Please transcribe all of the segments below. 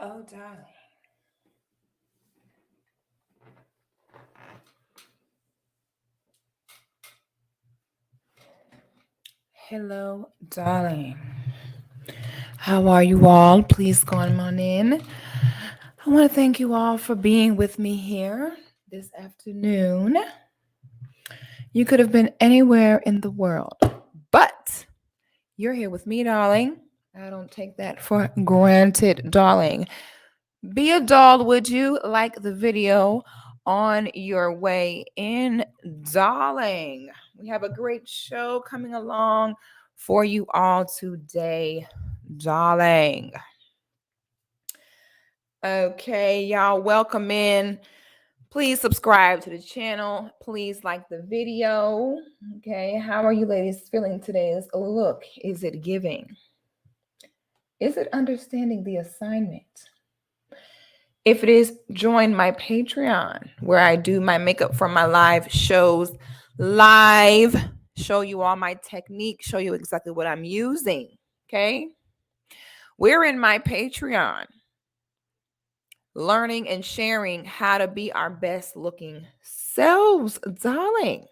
Oh, darling. Hello, darling. How are you all? Please come on in. I want to thank you all for being with me here this afternoon. You could have been anywhere in the world, but you're here with me, darling. I don't take that for granted, darling. Be a doll, would you? Like the video on your way in, darling. We have a great show coming along for you all today, darling. Okay, y'all, welcome in. Please subscribe to the channel. Please like the video. Okay, how are you ladies feeling today? Look, is it giving? Is it understanding the assignment? If it is, join my Patreon where I do my makeup for my live shows live, show you all my technique, show you exactly what I'm using. Okay. We're in my Patreon learning and sharing how to be our best looking selves, darling.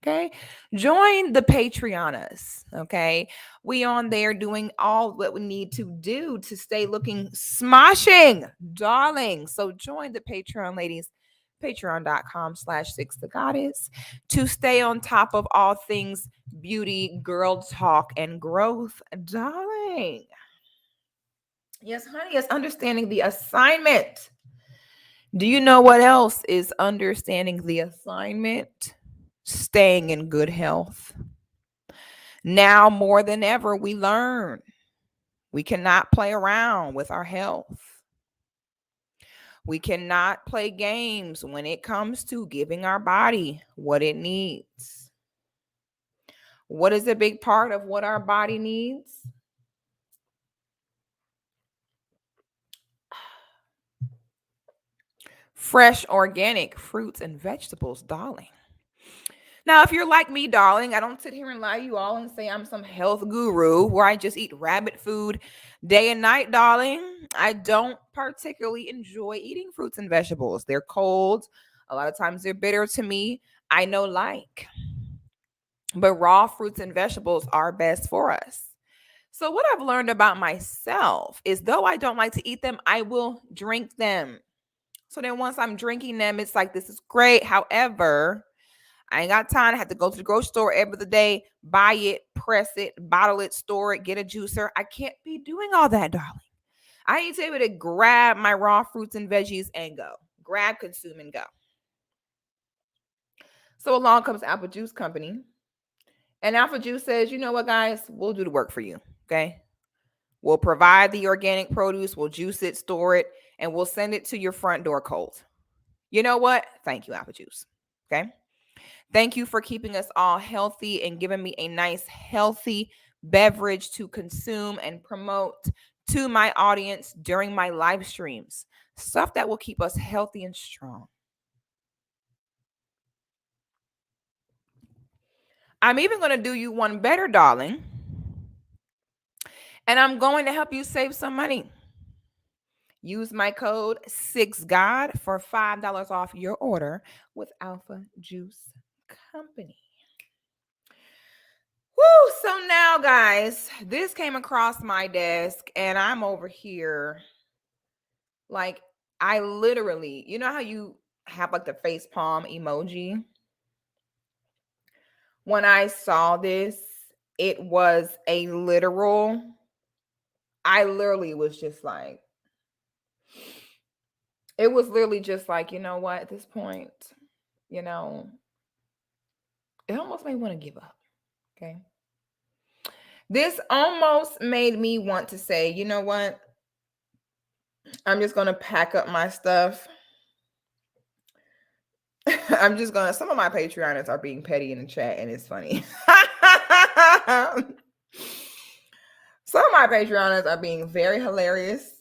Okay. Join the Patreoners. Okay. We on there doing all what we need to do to stay looking smashing, darling. So join the Patreon, ladies. Patreon.com/SIXGOD to stay on top of all things beauty, girl talk, and growth, darling. Yes, honey, it's understanding the assignment. Do you know what else is understanding the assignment? Staying in good health. Now more than ever, we learn we cannot play around with our health. We cannot play games when it comes to giving our body what it needs. What is a big part of what our body needs? Fresh, organic fruits and vegetables, darling. Now, if you're like me, darling, I don't sit here and lie to you all and say I'm some health guru where I just eat rabbit food day and night, darling. I don't particularly enjoy eating fruits and vegetables. They're cold. A lot of times they're bitter to me. I know like. But raw fruits and vegetables are best for us. So what I've learned about myself is though I don't like to eat them, I will drink them. So then once I'm drinking them, it's like, this is great. However, I ain't got time. I have to go to the grocery store every other day, buy it, press it, bottle it, store it, get a juicer. I can't be doing all that, darling. I need to be able to grab my raw fruits and veggies and go. Grab, consume, and go. So along comes Apple Juice Company. And Apple Juice says, you know what, guys? We'll do the work for you, okay? We'll provide the organic produce. We'll juice it, store it, and we'll send it to your front door cold. You know what? Thank you, Apple Juice, okay? Thank you for keeping us all healthy and giving me a nice, healthy beverage to consume and promote to my audience during my live streams. Stuff that will keep us healthy and strong. I'm even going to do you one better, darling. And I'm going to help you save some money. Use my code SIXGOD for $5 off your order with Alpha Juice Company. Woo! So now, guys, this came across my desk and I'm over here. Like, I literally, you know how you have like the face palm emoji? When I saw this, it was a literal, I literally was just like, it was literally just like, you know what, at this point, you know, it almost made me want to give up. Okay. This almost made me want to say, you know what? I'm just going to pack up my stuff. I'm just going to, some of my Patreoners are being petty in the chat and it's funny. Some of my Patreoners are being very hilarious.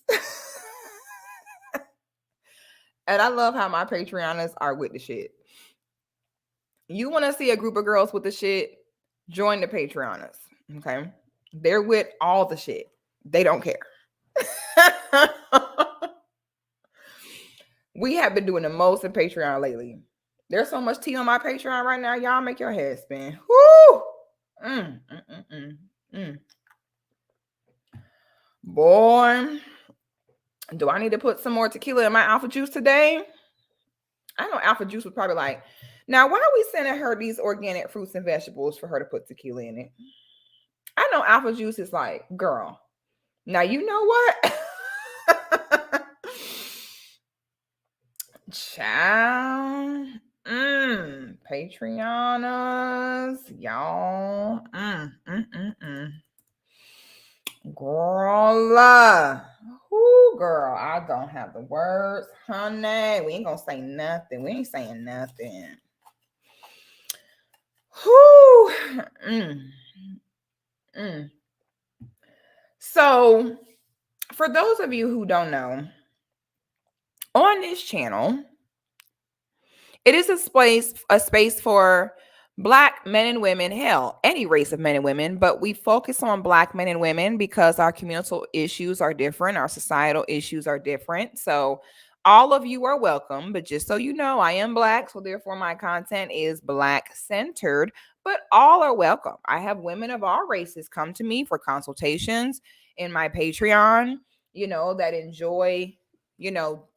And I love how my Patreoners are with the shit. You want to see a group of girls with the shit? Join the Patreoners. Okay. They're with all the shit. They don't care. We have been doing the most in Patreon lately. There's so much tea on my Patreon right now. Y'all make your head spin. Woo! Boy, do I need to put some more tequila in my alpha juice today? I know alpha juice was probably like, now why are we sending her these organic fruits and vegetables for her to put tequila in it? I know alpha juice is like, girl. Now you know what? Child. Patreoners, y'all. Girl. Whoo, girl. I don't have the words, honey. We ain't gonna say nothing. We ain't saying nothing. Whoo. So, for those of you who don't know, on this channel, it is a space for Black men and women, hell, any race of men and women, but we focus on Black men and women because our communal issues are different, our societal issues are different. So all of you are welcome, but just so you know, I am Black, so therefore my content is Black centered, but all are welcome. I have women of all races come to me for consultations in my Patreon, that enjoy,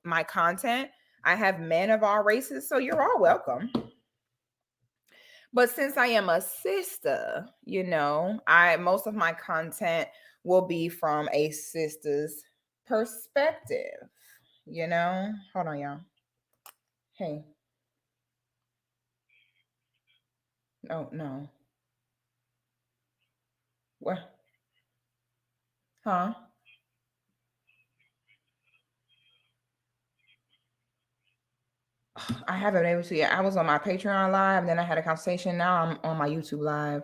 my content. I have men of all races, so you're all welcome. But since I am a sister, most of my content will be from a sister's perspective, Hold on, y'all. Hey. No. What? Huh? I haven't been able to yet. I was on my Patreon live, then I had a conversation. Now I'm on my YouTube live.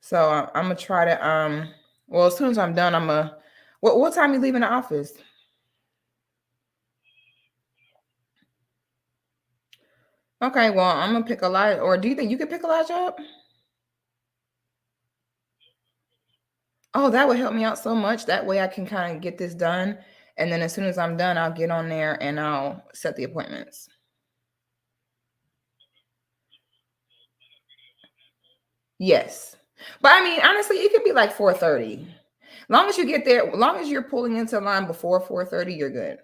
So I'm gonna try to well, as soon as I'm done, I'm gonna what time you leaving the office? Okay, well, I'm gonna pick a lot, or do you think you could pick a Elijah up? Oh, that would help me out so much. That way I can kind of get this done. And then as soon as I'm done, I'll get on there and I'll set the appointments. Yes. But I mean, honestly, it could be like 4:30. Long as you get there, long as you're pulling into line before 4:30, you're good.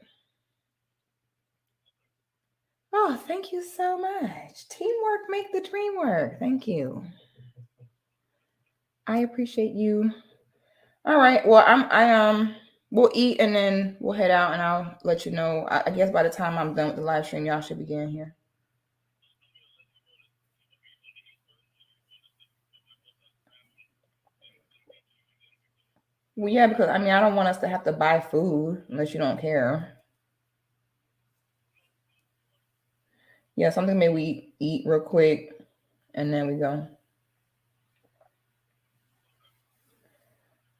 Oh, thank you so much. Teamwork make the dream work. Thank you. I appreciate you. All right. Well, we'll eat and then we'll head out and I'll let you know. I guess by the time I'm done with the live stream, y'all should be getting here. Well, yeah, because I mean, I don't want us to have to buy food unless you don't care. Yeah, something maybe we eat real quick and then we go.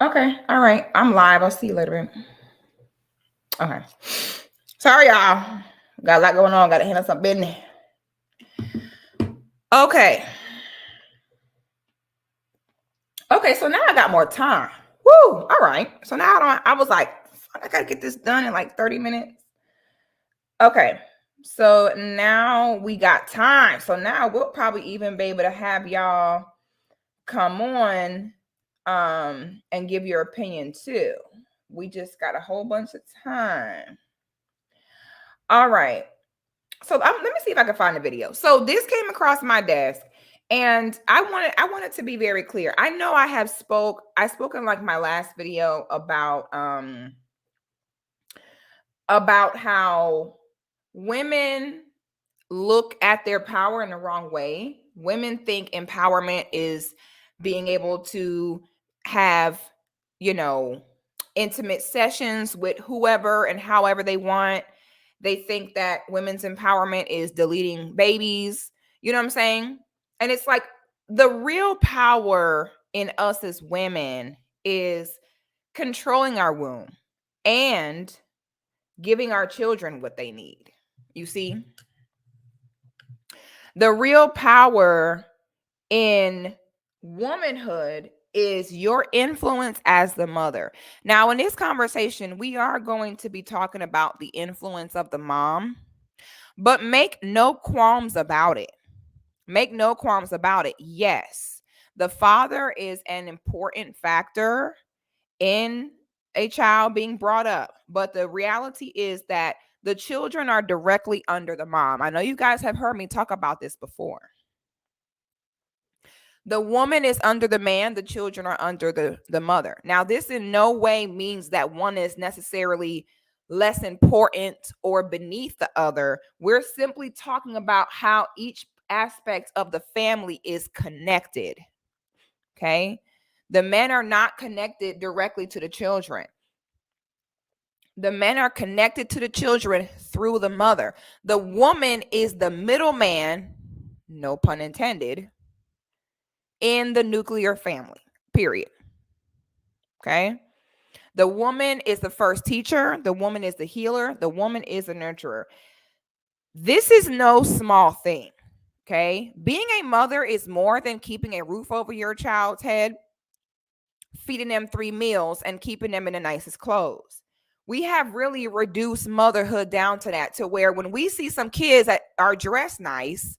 Okay. All right. I'm live. I'll see you later. Okay. Sorry, y'all. Got a lot going on. Got to handle some business. Okay. Okay. So now I got more time. Woo. All right. So now I was like, I got to get this done in like 30 minutes. Okay. So now we got time. So now we'll probably even be able to have y'all come on and give your opinion too. We just got a whole bunch of time. All right. So let me see if I can find the video. So this came across my desk and I wanted to be very clear. I know I spoke in like my last video about how women look at their power in the wrong way. Women think empowerment is being able to have, intimate sessions with whoever and however they want. They think that women's empowerment is deleting babies. You know what I'm saying? And it's like the real power in us as women is controlling our womb and giving our children what they need. You see? The real power in womanhood is your influence as the mother. Now, in this conversation, we are going to be talking about the influence of the mom, but make no qualms about it. Make no qualms about it. Yes, the father is an important factor in a child being brought up, but the reality is that the children are directly under the mom. I know you guys have heard me talk about this before. The woman is under the man, the children are under the mother. Now, this in no way means that one is necessarily less important or beneath the other. We're simply talking about how each aspect of the family is connected. Okay? The men are not connected directly to the children. The men are connected to the children through the mother. The woman is the middleman, no pun intended, in the nuclear family, period. Okay? The woman is the first teacher. The woman is the healer. The woman is the nurturer. This is no small thing. Okay? Being a mother is more than keeping a roof over your child's head, feeding them 3 meals, and keeping them in the nicest clothes. We have really reduced motherhood down to that, to where when we see some kids that are dressed nice,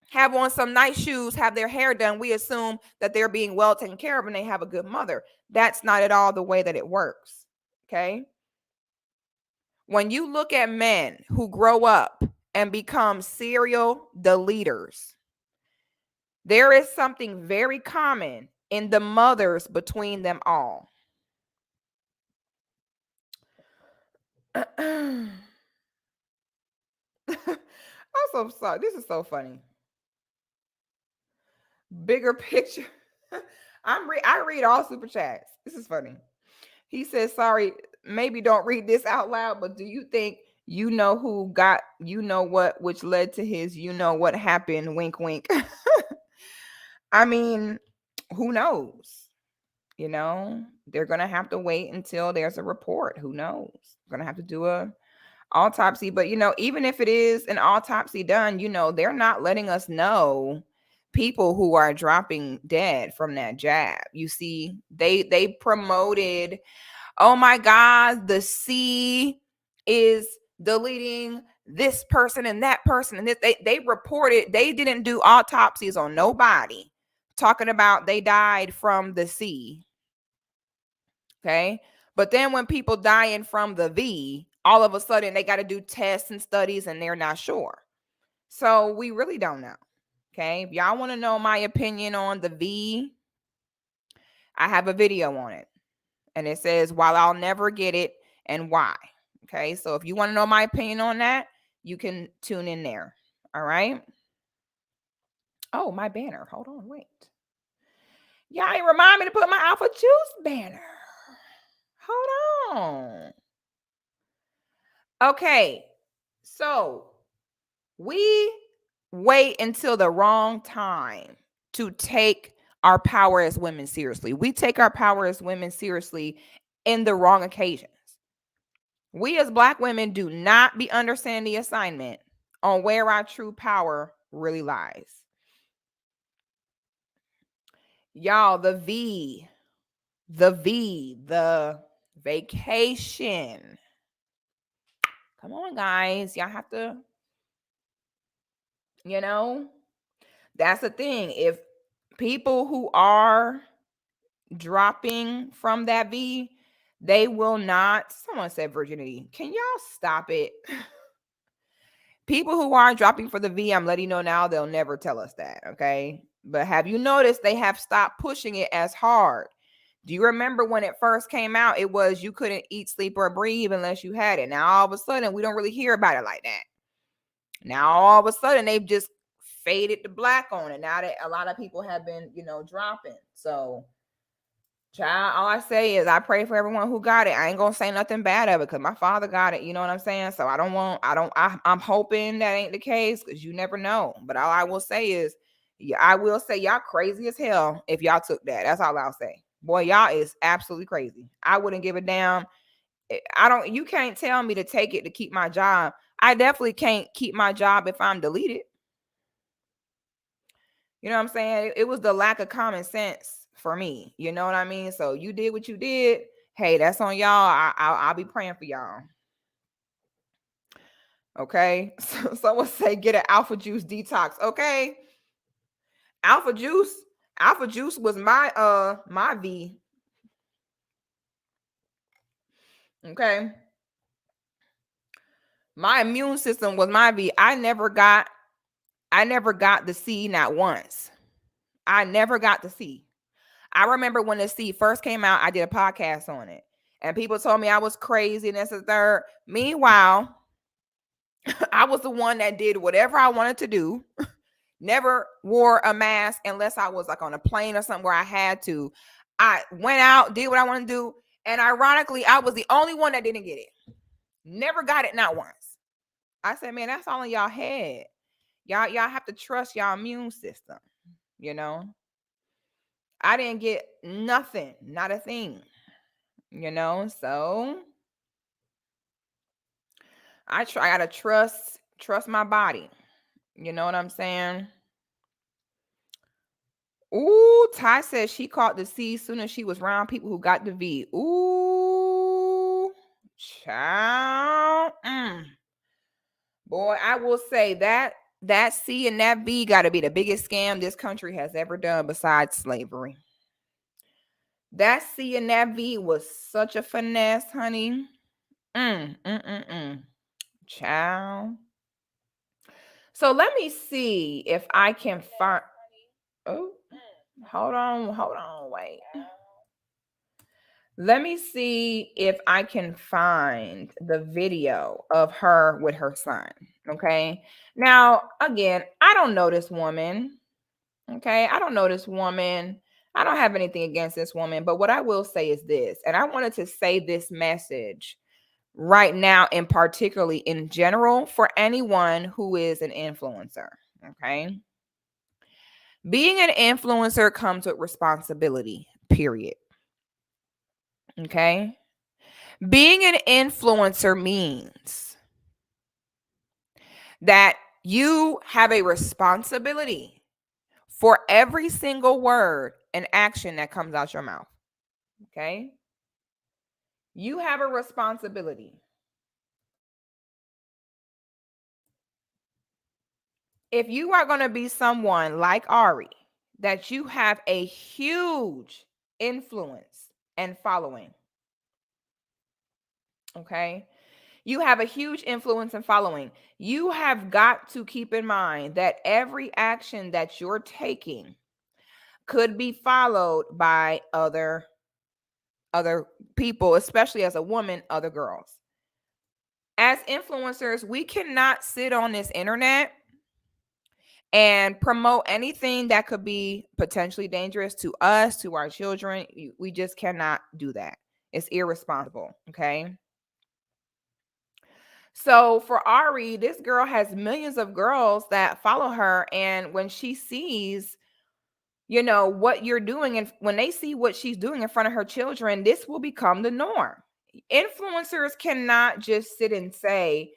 have on some nice shoes, have their hair done, we assume that they're being well taken care of and they have a good mother. That's not at all the way that it works. Okay? When you look at men who grow up and become serial deleters, there is something very common in the mothers between them all. I'm so sorry. This is so funny. Bigger picture. I read all super chats. This is funny. He says, sorry, maybe don't read this out loud, but do you think you know who got you know what, which led to his you know what happened? Wink, wink. I mean, who knows? You know, they're gonna have to wait until there's a report. Who knows? Gonna have to do a autopsy. But you know, even if it is an autopsy done, you know, they're not letting us know people who are dropping dead from that jab. You see, they promoted, oh my God, the C is deleting this person and that person. And they reported, they didn't do autopsies on nobody, talking about they died from the C. Okay. But then when people dying from the V, all of a sudden they got to do tests and studies and they're not sure. So we really don't know. Okay. If y'all want to know my opinion on the V, I have a video on it. And it says, while I'll never get it and why. Okay. So if you want to know my opinion on that, you can tune in there. All right. Oh, my banner. Hold on. Wait. Y'all ain't remind me to put my Alpha Juice banner. Hold on. Okay. So we wait until the wrong time to take our power as women seriously. We take our power as women seriously in the wrong occasions. We as Black women do not be understanding the assignment on where our true power really lies. Y'all, the vacation. Come on, guys. Y'all have to, you know, that's the thing. If people who are dropping from that V, they will not. Someone said virginity. Can y'all stop it? People who are dropping for the V, I'm letting you know now, they'll never tell us that. Okay. But have you noticed they have stopped pushing it as hard? Do you remember when it first came out? It was you couldn't eat, sleep, or breathe unless you had it. Now all of a sudden we don't really hear about it like that. Now all of a sudden they've just faded to black on it. Now that a lot of people have been, you know, dropping. So, child, all I say is I pray for everyone who got it. I ain't gonna say nothing bad of it because my father got it. You know what I'm saying? So I'm hoping that ain't the case because you never know. But all I will say is, yeah, I will say y'all crazy as hell if y'all took that. That's all I'll say. Boy, y'all is absolutely crazy. I wouldn't give a damn. You can't tell me to take it to keep my job. I definitely can't keep my job if I'm deleted. You know what I'm saying? It was the lack of common sense for me. You know what I mean? So you did what you did. Hey, that's on y'all. I'll be praying for y'all. Okay. So someone say get an alpha juice detox. Okay. Alpha juice. Alpha juice was my V. Okay. My immune system was my V. I never got the C not once. I never got the C. I remember when the C first came out, I did a podcast on it. And people told me I was crazy and that's the third. Meanwhile, I was the one that did whatever I wanted to do. Never wore a mask unless I was like on a plane or something where I had to. I went out, did what I wanted to do. And ironically, I was the only one that didn't get it. Never got it, not once. I said, man, that's all in y'all head. Y'all have to trust y'all immune system. You know, I didn't get nothing, not a thing. You know, so I gotta trust my body. You know what I'm saying? Ooh, Ty says she caught the C soon as she was around people who got the V. Ooh, child. Boy, I will say that C and that V got to be the biggest scam this country has ever done besides slavery. That C and that V was such a finesse, honey. Child. So let me see if I can find. Oh, hold on, wait. Let me see if I can find the video of her with her son. Okay. Now, again, I don't know this woman. Okay. I don't know this woman. I don't have anything against this woman. But what I will say is this, and I wanted to say this message right now, and particularly in general, for anyone who is an influencer. Okay. Being an influencer comes with responsibility, period. Okay. Being an influencer means that you have a responsibility for every single word and action that comes out your mouth. Okay. You have a responsibility. If you are going to be someone like Ari, that you have a huge influence and following. Okay. You have a huge influence and following. You have got to keep in mind that every action that you're taking could be followed by other people, especially as a woman, other girls. As influencers, we cannot sit on this internet and promote anything that could be potentially dangerous to us, to our children. We just cannot do that. It's irresponsible. Okay. So for Ari, this girl has millions of girls that follow her. And when she sees, what you're doing, and when they see what she's doing in front of her children, this will become the norm. Influencers cannot just sit and say,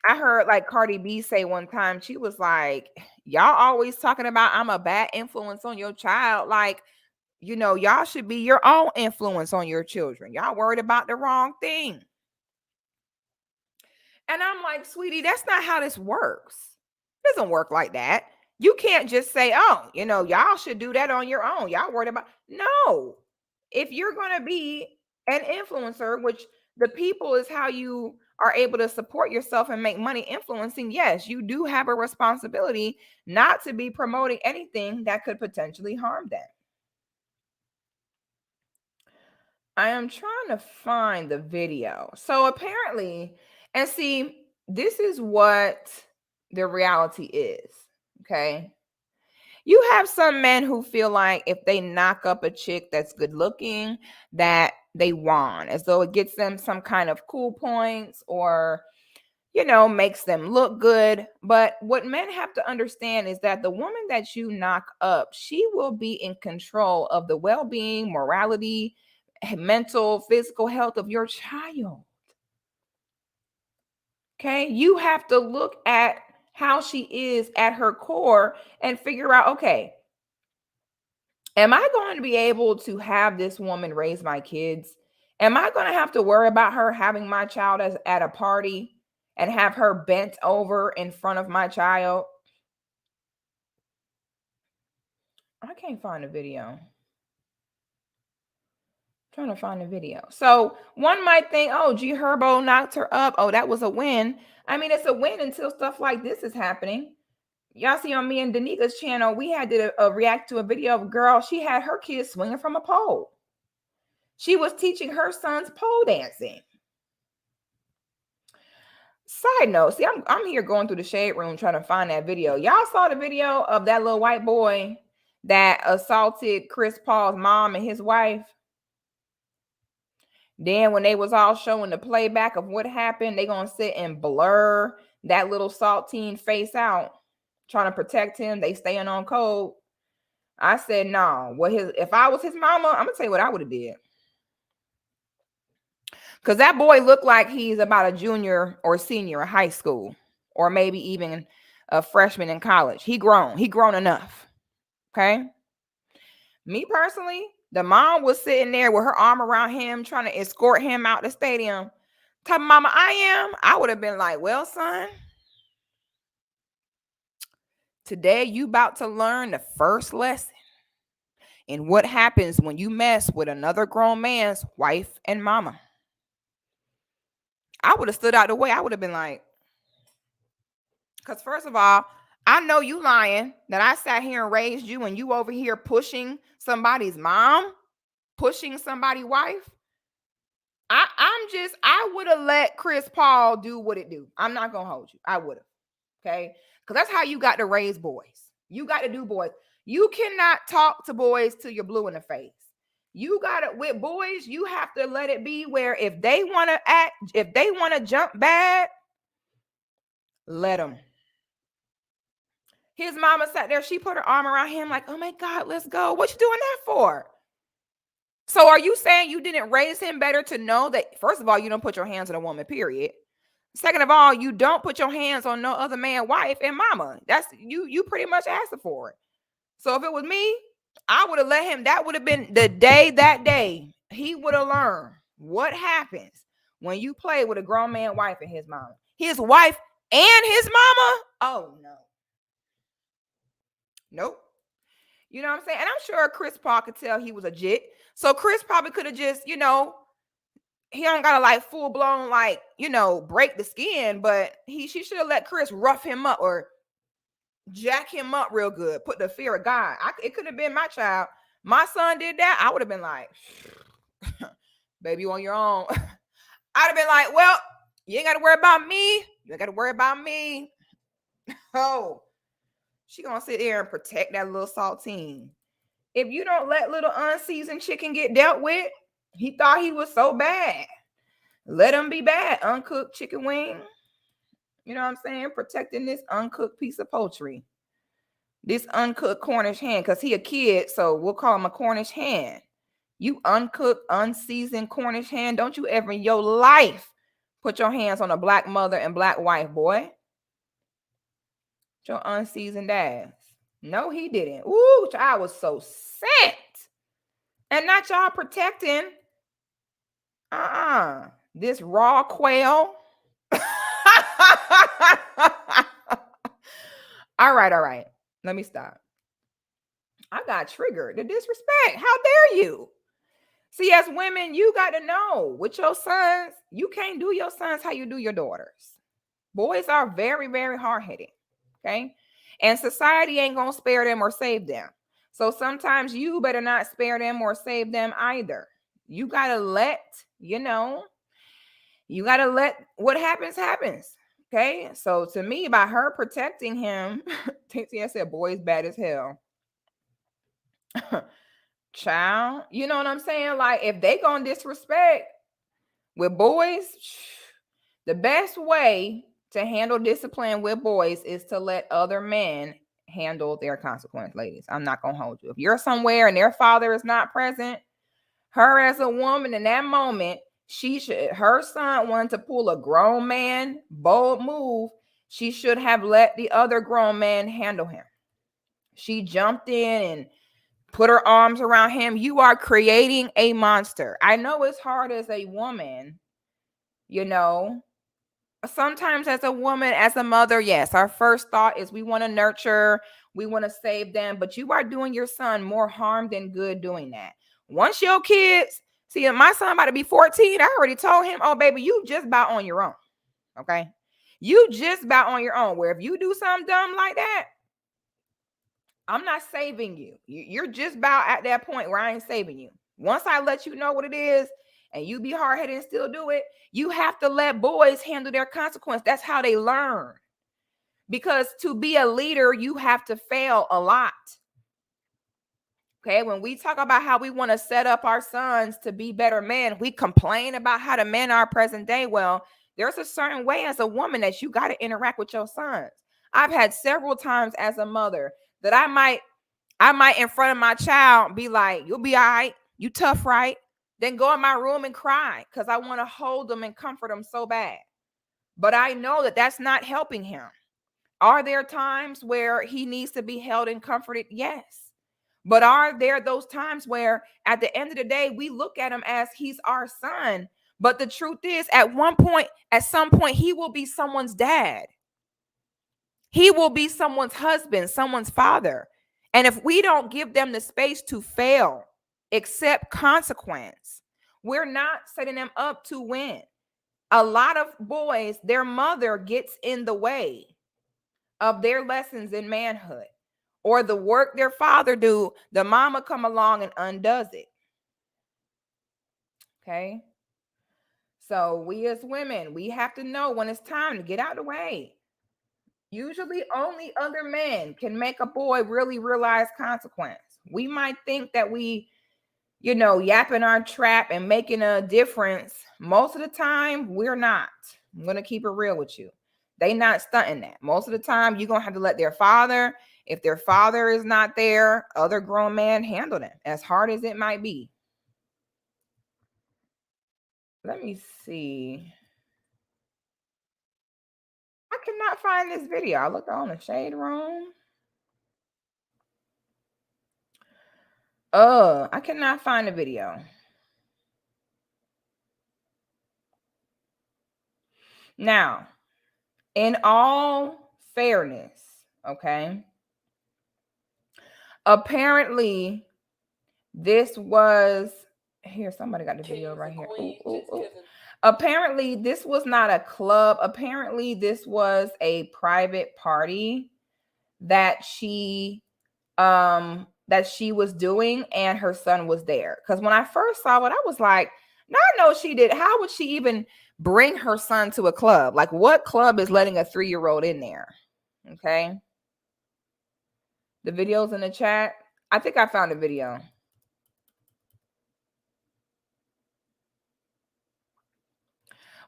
I heard like Cardi B say one time, she was like, y'all always talking about I'm a bad influence on your child. Like, y'all should be your own influence on your children. Y'all worried about the wrong thing. And I'm like, sweetie, that's not how this works. It doesn't work like that. You can't just say, oh, y'all should do that on your own. Y'all worried about. No. If you're going to be an influencer, which the people is how you are able to support yourself and make money influencing, yes, you do have a responsibility not to be promoting anything that could potentially harm them. I am trying to find the video. So apparently, and see, this is what the reality is. Okay. You have some men who feel like if they knock up a chick that's good looking, that they won, as though it gets them some kind of cool points or, makes them look good. But what men have to understand is that the woman that you knock up, she will be in control of the well-being, morality, mental, physical health of your child. Okay. You have to look at how she is at her core and figure out, okay, am I going to be able to have this woman raise my kids? Am I going to have to worry about her having my child as at a party and have her bent over in front of my child? I can't find a video. Trying to find a video. So one might think, oh, G Herbo knocked her up. Oh, that was a win. I mean, it's a win until stuff like this is happening. Y'all see on me and Danika's channel, we had to react to a video of a girl. She had her kids swinging from a pole. She was teaching her sons pole dancing. Side note, see, I'm here going through the shade room trying to find that video. Y'all saw the video of that little white boy that assaulted Chris Paul's mom and his wife? Then when they was all showing the playback of what happened, they gonna sit and blur that little saltine face out, trying to protect him. They staying on code. I said, no. If I was his mama, I'm gonna tell you what I would have did. Because that boy looked like he's about a junior or senior in high school, or maybe even a freshman in college. He grown enough. Okay. Me personally, the mom was sitting there with her arm around him, trying to escort him out the stadium. Type of mama I would have been like, well, son, today you about to learn the first lesson in what happens when you mess with another grown man's wife and mama. I would have stood out the way. I would have been like, because first of all, I know you lying that I sat here and raised you and you over here pushing somebody's mom, pushing somebody's wife. I would have let Chris Paul do what it do. I'm not going to hold you. I would have. Okay. Because that's how you got to raise boys. You got to do boys. You cannot talk to boys till you're blue in the face. You got to, with boys, you have to let it be where if they want to act, if they want to jump bad, let them. His mama sat there. She put her arm around him like, oh my God, let's go. What you doing that for? So are you saying you didn't raise him better to know that, first of all, you don't put your hands on a woman, period. Second of all, you don't put your hands on no other man, wife, and mama. That's you pretty much asked for it. So if it was me, I would have let him. That would have been the day that day. He would have learned what happens when you play with a grown man, wife, and his mama. His wife and his mama? Oh, no. Nope. You know what I'm saying? And I'm sure Chris Paul could tell he was a jit. So Chris probably could have just, he don't gotta like full blown, like, break the skin, but she should have let Chris rough him up or jack him up real good. Put the fear of God. It could have been my child. My son did that. I would have been like, baby, you on your own. I'd have been like, well, you ain't got to worry about me. You ain't got to worry about me. Oh, she gonna sit there and protect that little saltine. If you don't let little unseasoned chicken get dealt with, he thought he was so bad. Let him be bad. Uncooked chicken wing. You know what I'm saying? Protecting this uncooked piece of poultry. This uncooked Cornish hen, because he a kid, so we'll call him a Cornish hen. You uncooked, unseasoned Cornish hen. Don't you ever in your life put your hands on a black mother and black wife, boy. Your unseasoned ass. No, he didn't. Ooh, I was so set. And not y'all protecting this raw quail. All right. Let me stop. I got triggered. The disrespect. How dare you? See, as women, you got to know with your sons, you can't do your sons how you do your daughters. Boys are very, very hard-headed. Okay. And society ain't going to spare them or save them. So sometimes you better not spare them or save them either. You got to let, what happens. Okay. So to me, by her protecting him, I said, boy's bad as hell. Child, you know what I'm saying? Like, if they gonna disrespect with boys, the best way to handle discipline with boys is to let other men handle their consequence, ladies. I'm not gonna hold you. If you're somewhere and their father is not present, her as a woman in that moment, her son wanted to pull a grown man bold move. She should have let the other grown man handle him. She jumped in and put her arms around him. You are creating a monster. I know it's hard as a woman, you know. Sometimes as a woman, as a mother, yes, our first thought is we want to nurture, we want to save them, but you are doing your son more harm than good doing that. Once your kids, see, my son about to be 14, I already told him, oh, baby, you just about on your own, okay? You just about on your own, where if you do something dumb like that, I'm not saving you. You're just about at that point where I ain't saving you. Once I let you know what it is and you be hard-headed and still do it, you have to let boys handle their consequence. That's how they learn. Because to be a leader, you have to fail a lot. Okay, when we talk about how we want to set up our sons to be better men, we complain about how the men are present day. Well, there's a certain way as a woman that you got to interact with your sons. I've had several times as a mother that I might in front of my child be like, you'll be all right, you tough, right? Then go in my room and cry because I want to hold them and comfort them so bad. But I know that that's not helping him. Are there times where he needs to be held and comforted? Yes. But are there those times where at the end of the day, we look at him as he's our son? But the truth is, at some point, he will be someone's dad. He will be someone's husband, someone's father. And if we don't give them the space to fail, accept consequence, we're not setting them up to win. A lot of boys, their mother gets in the way of their lessons in manhood, or the work their father do, the mama come along and undoes it. Okay. So we as women, we have to know when it's time to get out of the way. Usually only other men can make a boy really realize consequence. We might think that we, yapping our trap and making a difference. Most of the time, we're not. I'm going to keep it real with you. They not stunting that. Most of the time, you're going to have to let their father, if their father is not there, other grown man handle them, as hard as it might be. Let me see. I cannot find this video. I looked on the shade room. I cannot find the video. Now, in all fairness, okay, apparently this was here. Somebody got the video right here. Ooh. Apparently this was not a club. Apparently this was a private party that she was doing, and her son was there. Because when I first saw it, I was like, no, I know she did. How would she even bring her son to a club? Like, what club is letting a 3-year-old in there? Okay. The video's in the chat. I think I found a video.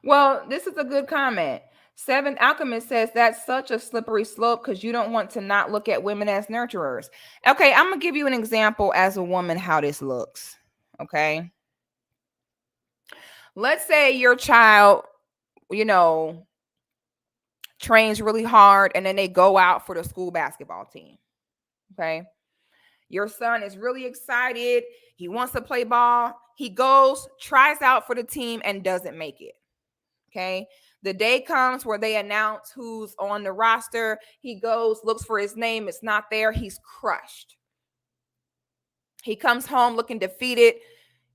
Well, this is a good comment. Seventh Alchemist says that's such a slippery slope because you don't want to not look at women as nurturers. Okay, I'm going to give you an example as a woman how this looks. Okay. Let's say your child, trains really hard and then they go out for the school basketball team. Okay. Your son is really excited. He wants to play ball. He goes, tries out for the team and doesn't make it. Okay. The day comes where they announce who's on the roster. He goes, looks for his name. It's not there. He's crushed. He comes home looking defeated.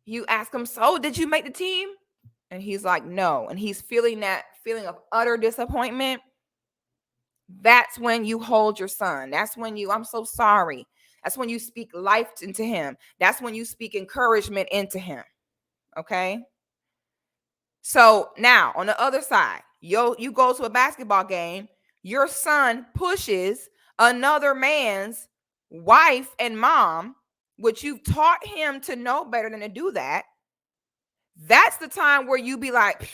You ask him, so did you make the team? And he's like, no. And he's feeling that feeling of utter disappointment. That's when you hold your son. That's when I'm so sorry. That's when you speak life into him. That's when you speak encouragement into him. Okay. So now on the other side, you go to a basketball game, your son pushes another man's wife and mom, which you've taught him to know better than to do that. That's the time where you be like,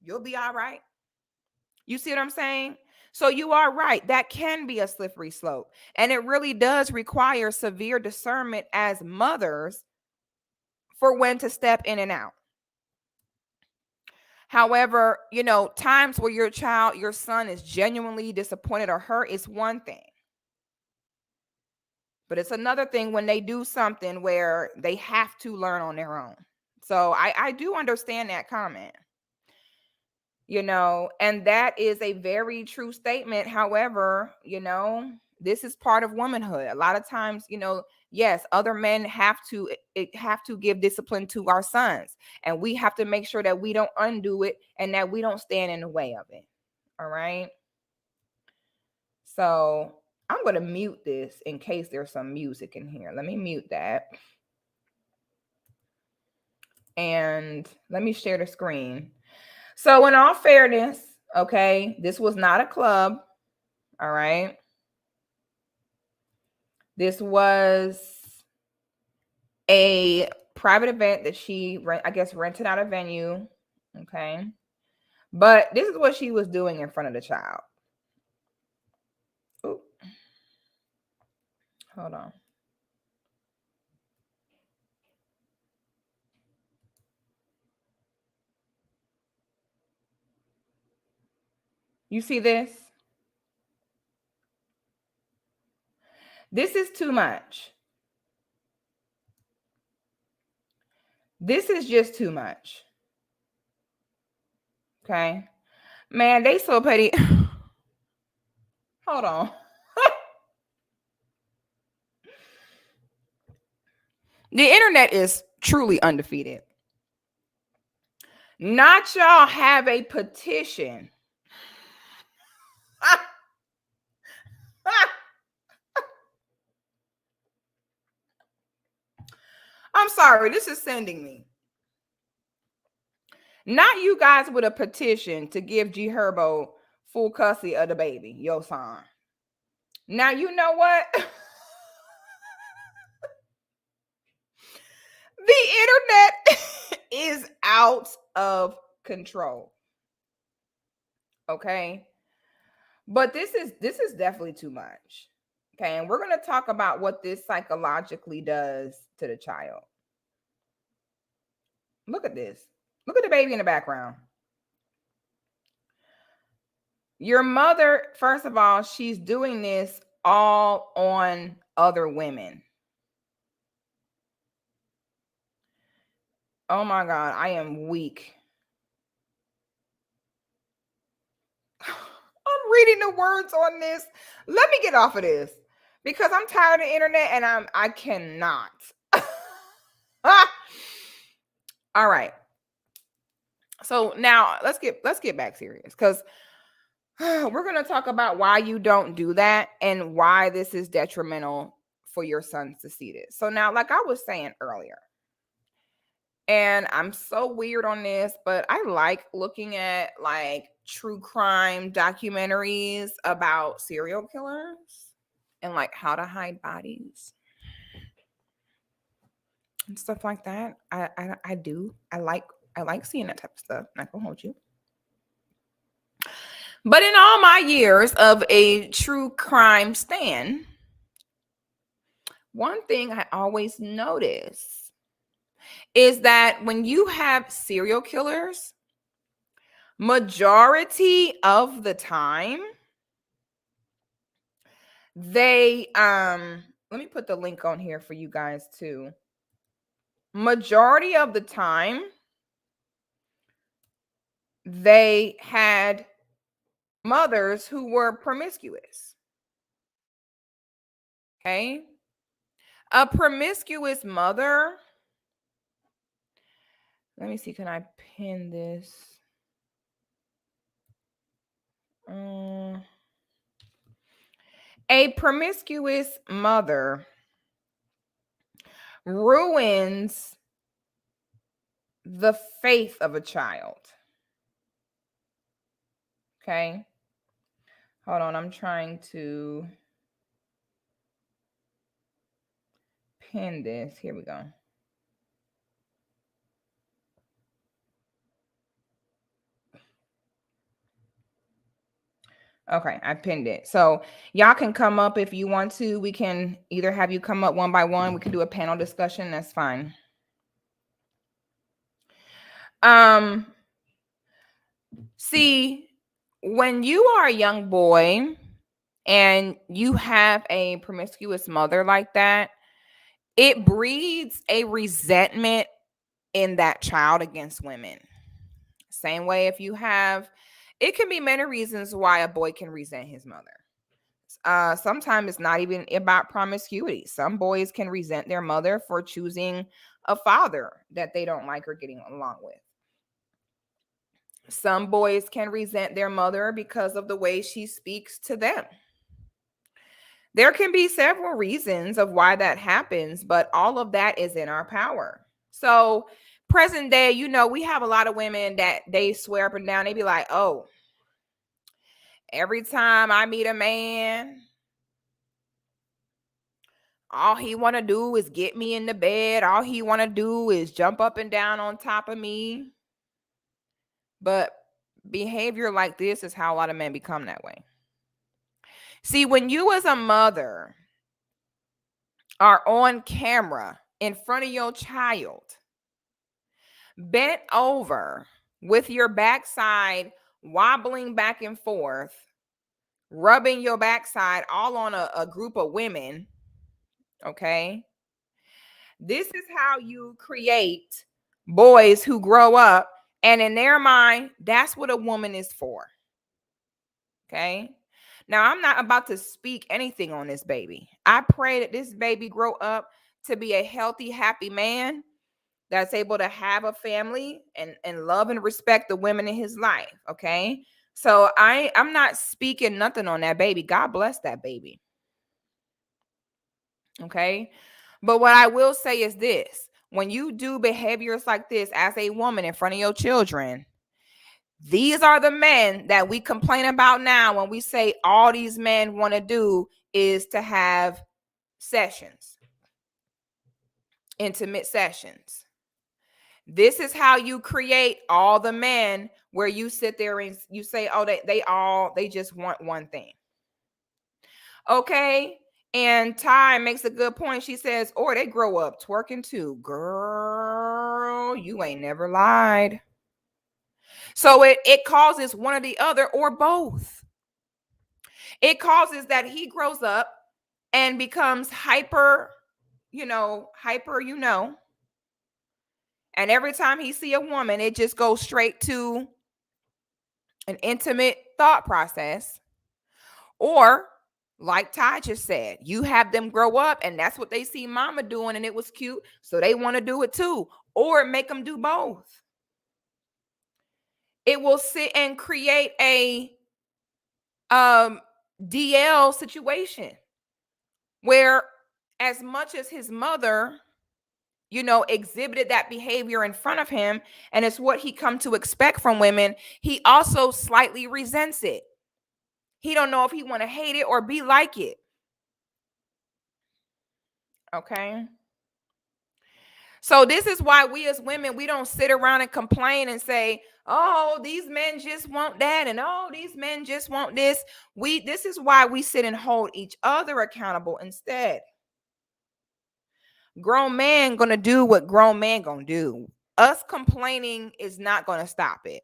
you'll be all right. You see what I'm saying? So you are right. That can be a slippery slope. And it really does require severe discernment as mothers for when to step in and out. However, times where your son is genuinely disappointed or hurt is one thing. But it's another thing when they do something where they have to learn on their own. So I do understand that comment, and that is a very true statement. However, this is part of womanhood. A lot of times, yes, other men have to give discipline to our sons, and we have to make sure that we don't undo it and that we don't stand in the way of it. All right. So I'm going to mute this in case there's some music in here. Let me mute that. And let me share the screen. So in all fairness, okay, this was not a club. All right. This was a private event that she, rented out a venue. Okay. But this is what she was doing in front of the child. Ooh. Hold on. You see this? This is too much. This is just too much. Okay. Man, they so petty. Hold on. The internet is truly undefeated. Not y'all have a petition. I'm sorry, this is sending me. Not you guys with a petition to give G Herbo full custody of the baby, your son. Now, you know what? The internet is out of control. Okay. But this is definitely too much. Okay. And we're going to talk about what this psychologically does to the child. Look at this. Look at the baby in the background. Your mother, first of all, she's doing this all on other women. Oh my God, I am weak. I'm reading the words on this. Let me get off of this because I'm tired of the internet and I cannot. All right. So now let's get back serious because we're going to talk about why you don't do that and why this is detrimental for your sons to see this. So now, like I was saying earlier, and I'm so weird on this, but I like looking at like true crime documentaries about serial killers and like how to hide bodies and stuff like that. I do. I like seeing that type of stuff. I'm not gonna hold you. But in all my years of a true crime stan, one thing I always notice is that when you have serial killers, majority of the time, they let me put the link on here for you guys too. Majority of the time, they had mothers who were promiscuous. Okay. A promiscuous mother. Let me see. Can I pin this? A promiscuous mother ruins the faith of a child. Okay. Hold on. I'm trying to pin this. Here we go. Okay, I pinned it. So y'all can come up if you want to. We can either have you come up one by one. We can do a panel discussion. That's fine. See, when you are a young boy and you have a promiscuous mother like that, it breeds a resentment in that child against women. Same way if you have, it can be many reasons why a boy can resent his mother. Sometimes it's not even about promiscuity. Some boys can resent their mother for choosing a father that they don't like or getting along with. Some boys can resent their mother because of the way she speaks to them. There can be several reasons of why that happens, but all of that is in our power. So, present day, we have a lot of women that they swear up and down. They be like, oh, every time I meet a man, all he want to do is get me in the bed. All he want to do is jump up and down on top of me. But behavior like this is how a lot of men become that way. See, when you as a mother are on camera in front of your child, bent over with your backside wobbling back and forth, rubbing your backside all on a group of women, okay? This is how you create boys who grow up, and in their mind, that's what a woman is for, okay? Now, I'm not about to speak anything on this baby. I pray that this baby grow up to be a healthy, happy man that's able to have a family and love and respect the women in his life, okay? So I'm not speaking nothing on that baby. God bless that baby, okay? But what I will say is this. When you do behaviors like this as a woman in front of your children, these are the men that we complain about now when we say all these men want to do is to have sessions, intimate sessions. This is how you create all the men where you sit there and you say, oh, they just want one thing. Okay. And Ty makes a good point. She says, or they grow up twerking too. Girl, you ain't never lied. So it causes one or the other or both. It causes that he grows up and becomes hyper. And every time he see a woman, it just goes straight to an intimate thought process. Or like Ty just said, you have them grow up and that's what they see mama doing and it was cute, so they want to do it too. Or make them do both. It will sit and create a DL situation where, as much as his mother exhibited that behavior in front of him, and it's what he come to expect from women, he also slightly resents it. He don't know if he want to hate it or be like it. Okay. So this is why we as women, we don't sit around and complain and say, oh, these men just want that, and oh, these men just want this. This is why we sit and hold each other accountable instead. Grown man gonna do what grown man gonna do. Us complaining is not gonna stop it.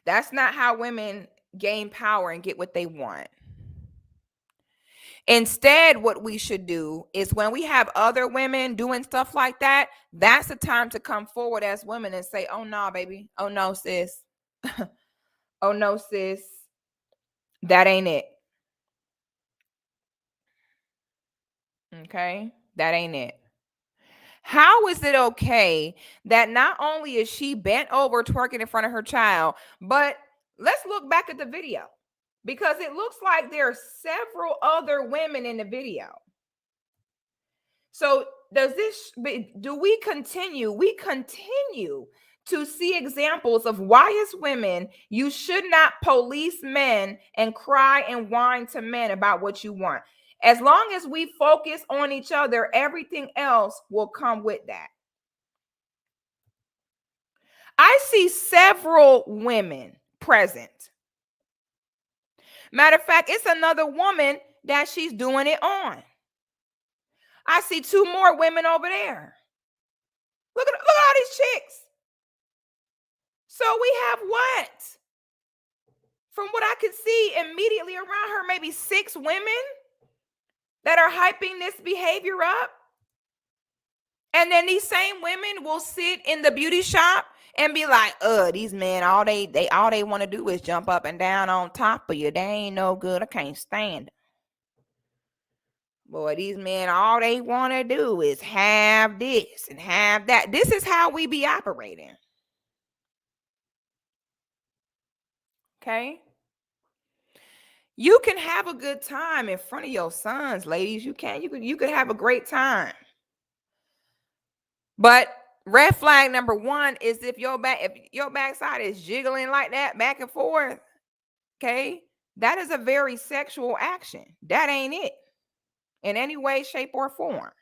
That's not how women gain power and get what they want. Instead, what we should do is when we have other women doing stuff like that, that's the time to come forward as women and say, oh, no, baby. Oh, no, sis. Oh, no, sis. That ain't it. Okay? That ain't it. How is it okay that not only is she bent over twerking in front of her child, but let's look back at the video, because it looks like there are several other women in the video. So do we continue? We continue to see examples of why, as women, you should not police men and cry and whine to men about what you want. As long as we focus on each other, everything else will come with that. I see several women present. Matter of fact, it's another woman that she's doing it on. I see two more women over there. Look at all these chicks. So So we have what? From what I could see immediately around her, maybe 6 women that are hyping this behavior up. And then these same women will sit in the beauty shop and be like, these men, all they want to do is jump up and down on top of you. They ain't no good. I can't stand it. Boy, these men, all they want to do is have this and have that. This is how we be operating. Okay? You can have a good time in front of your sons, ladies. You can. You could have a great time. But red flag number 1 is if your backside is jiggling like that back and forth, okay? That is a very sexual action. That ain't it in any way, shape, or form.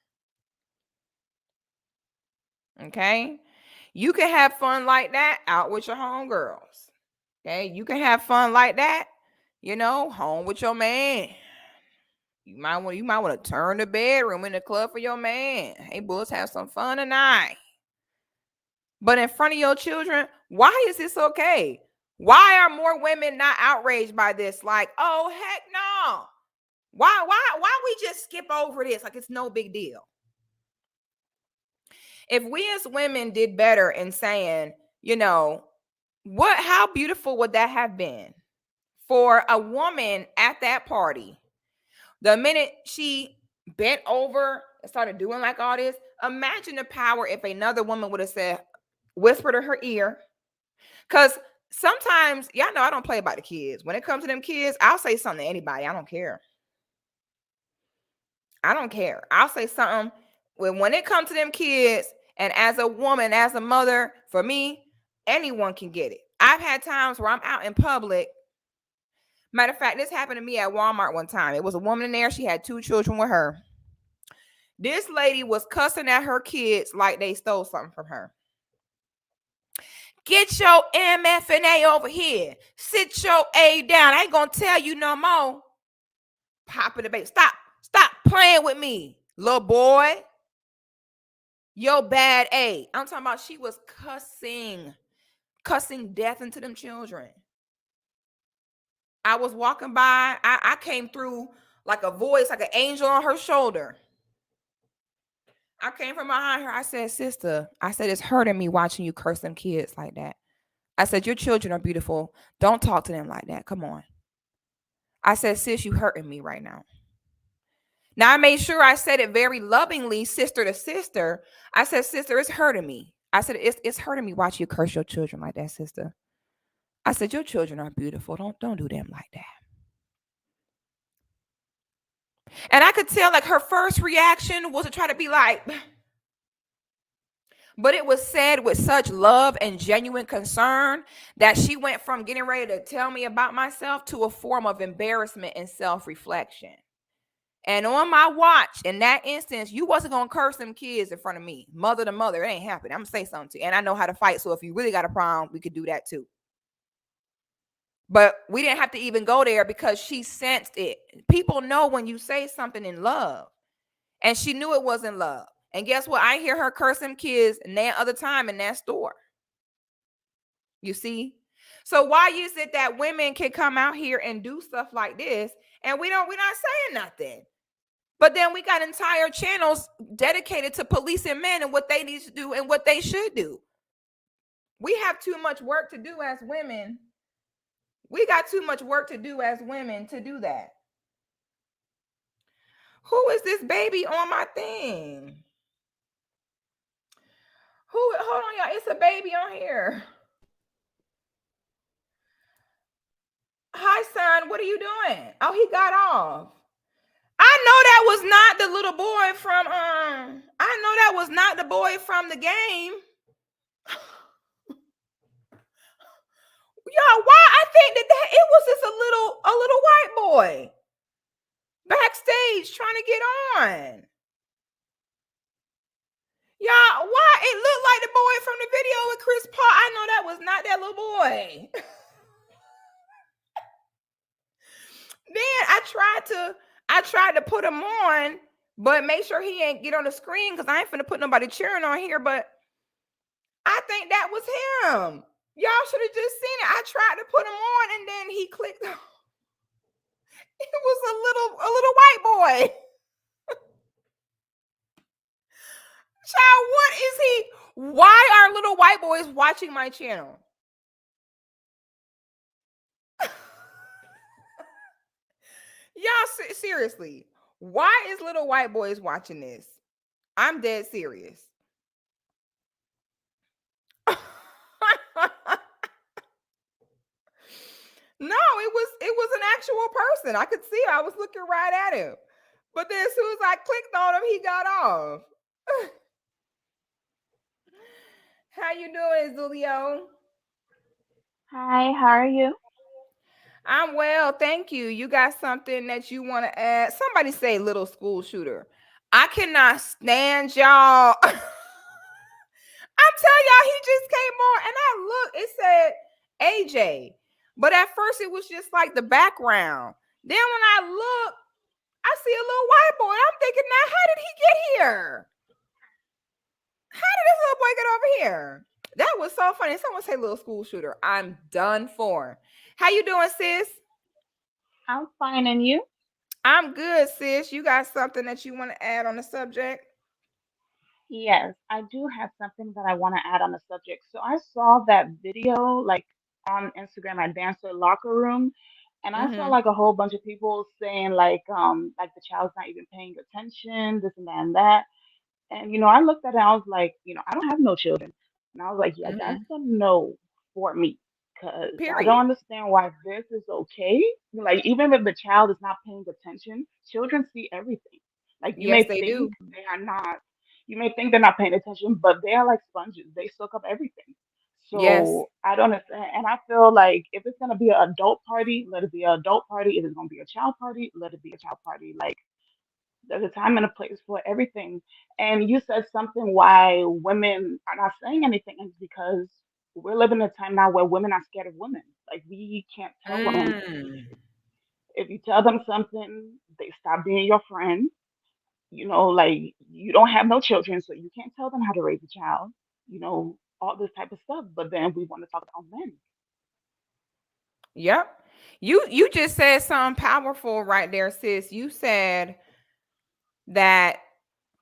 Okay? You can have fun like that out with your homegirls. Okay? You can have fun like that, home with your man. You might want to turn the bedroom in the club for your man. Hey, boys, let's have some fun tonight. But in front of your children, why is this okay? Why are more women not outraged by this? Like, oh, heck no. Why we just skip over this? Like it's no big deal. If we as women did better in saying, how beautiful would that have been for a woman at that party? The minute she bent over and started doing like all this, imagine the power if another woman would have said, whispered in her ear. Because sometimes, y'all know I don't play about the kids. When it comes to them kids, I'll say something to anybody. I don't care. I'll say something when it comes to them kids. And as a woman, as a mother, for me, anyone can get it. I've had times where I'm out in public. Matter of fact, this happened to me at Walmart one time. It was a woman in there. She had 2 children with her. This lady was cussing at her kids like they stole something from her. Get your MFNA over here. Sit your A down. I ain't gonna tell you no more. Pop in the baby. Stop playing with me, little boy. Yo bad A. I'm talking about she was cussing death into them children. I was walking by. I came through like a voice, like an angel on her shoulder. I came from behind her. I said, sister, it's hurting me watching you curse them kids like that. I said, your children are beautiful. Don't talk to them like that. Come on. I said, sis, you hurting me right now. Now, I made sure I said it very lovingly, sister to sister. I said, sister, it's hurting me. I said, it's hurting me watching you curse your children like that, sister. I said, your children are beautiful. Don't do them like that. And I could tell like her first reaction was to try to be like, but it was said with such love and genuine concern that she went from getting ready to tell me about myself to a form of embarrassment and self-reflection. And on my watch, in that instance, you wasn't going to curse them kids in front of me. Mother to mother, it ain't happening. I'm going to say something to you. And I know how to fight. So if you really got a problem, we could do that too. But we didn't have to even go there because she sensed it. People know when you say something in love. And she knew it wasn't love. And guess what? I hear her curse them kids that other time in that store. You see? So why is it that women can come out here and do stuff like this and we're not saying nothing? But then we got entire channels dedicated to policing men and what they need to do and what they should do. We have too much work to do as women. We got too much work to do as women to do that. Who is this baby on my thing? Hold on, y'all. It's a baby on here. Hi, son. What are you doing? Oh, he got off. I know that was not the little boy from the game. Y'all, why I think that it was just a little white boy backstage trying to get on. Y'all, why it looked like the boy from the video with Chris Paul? I know that was not that little boy. Then I tried to put him on, but make sure he ain't get on the screen because I ain't finna put nobody cheering on here. But I think that was him. Y'all should have just seen it. I tried to put him on, and then he clicked. It was a little white boy. Child, what is he? Why are little white boys watching my channel? Y'all, seriously, why is little white boys watching this? I'm dead serious. No, it was an actual person. I could see him. I was looking right at him. But then as soon as I clicked on him, he got off. How you doing, Zulio? Hi, how are you? I'm well, thank you. You got something that you want to add? Somebody say little school shooter. I cannot stand y'all. I'm telling y'all, he just came on and I looked, it said AJ. But at first it was just like the background. Then when I look, I see a little white boy. I'm thinking, now how did he get here? How did this little boy get over here? That was so funny. Someone say little school shooter. I'm done for. How you doing, sis? I'm fine, and you? I'm good, sis. You got something that you want to add on the subject? Yes, I do have something that I want to add on the subject. So I saw that video like on Instagram at Dancer Locker Room, and I saw Mm-hmm. like a whole bunch of people saying like the child's not even paying attention, this and that and that. And I looked at it, I was like, I don't have no children. And I was like, yeah, that's Mm-hmm. a no for me. Because I don't Period. understand why this is okay. Like, even if the child is not paying attention, children see everything. Like, Yes, they do. you may think they're not paying attention, but they are like sponges. They soak up everything. Yes. So I don't understand. And I feel like if it's going to be an adult party, let it be an adult party. If it's going to be a child party, let it be a child party. Like, there's a time and a place for everything. And you said something why women are not saying anything is because we're living in a time now where women are scared of women. Like we can't tell women Mm. if you tell them something, they stop being your friend. Like you don't have no children, so you can't tell them how to raise a child. All this type of stuff. But then we want to talk about men. Yep. You just said something powerful right there, sis. You said that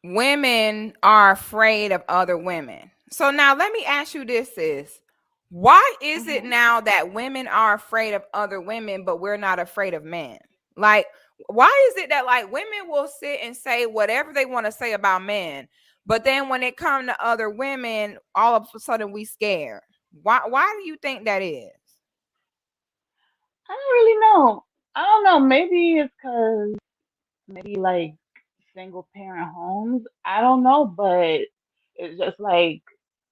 women are afraid of other women. So now let me ask you this, sis. Why is it Hmm. now that women are afraid of other women, but we're not afraid of men? Like, why is it that like women will sit and say whatever they want to say about men, but then when it comes to other women, all of a sudden we scared? Why do you think that is? I don't really know. I don't know. Maybe it's because maybe like single parent homes. I don't know, but it's just like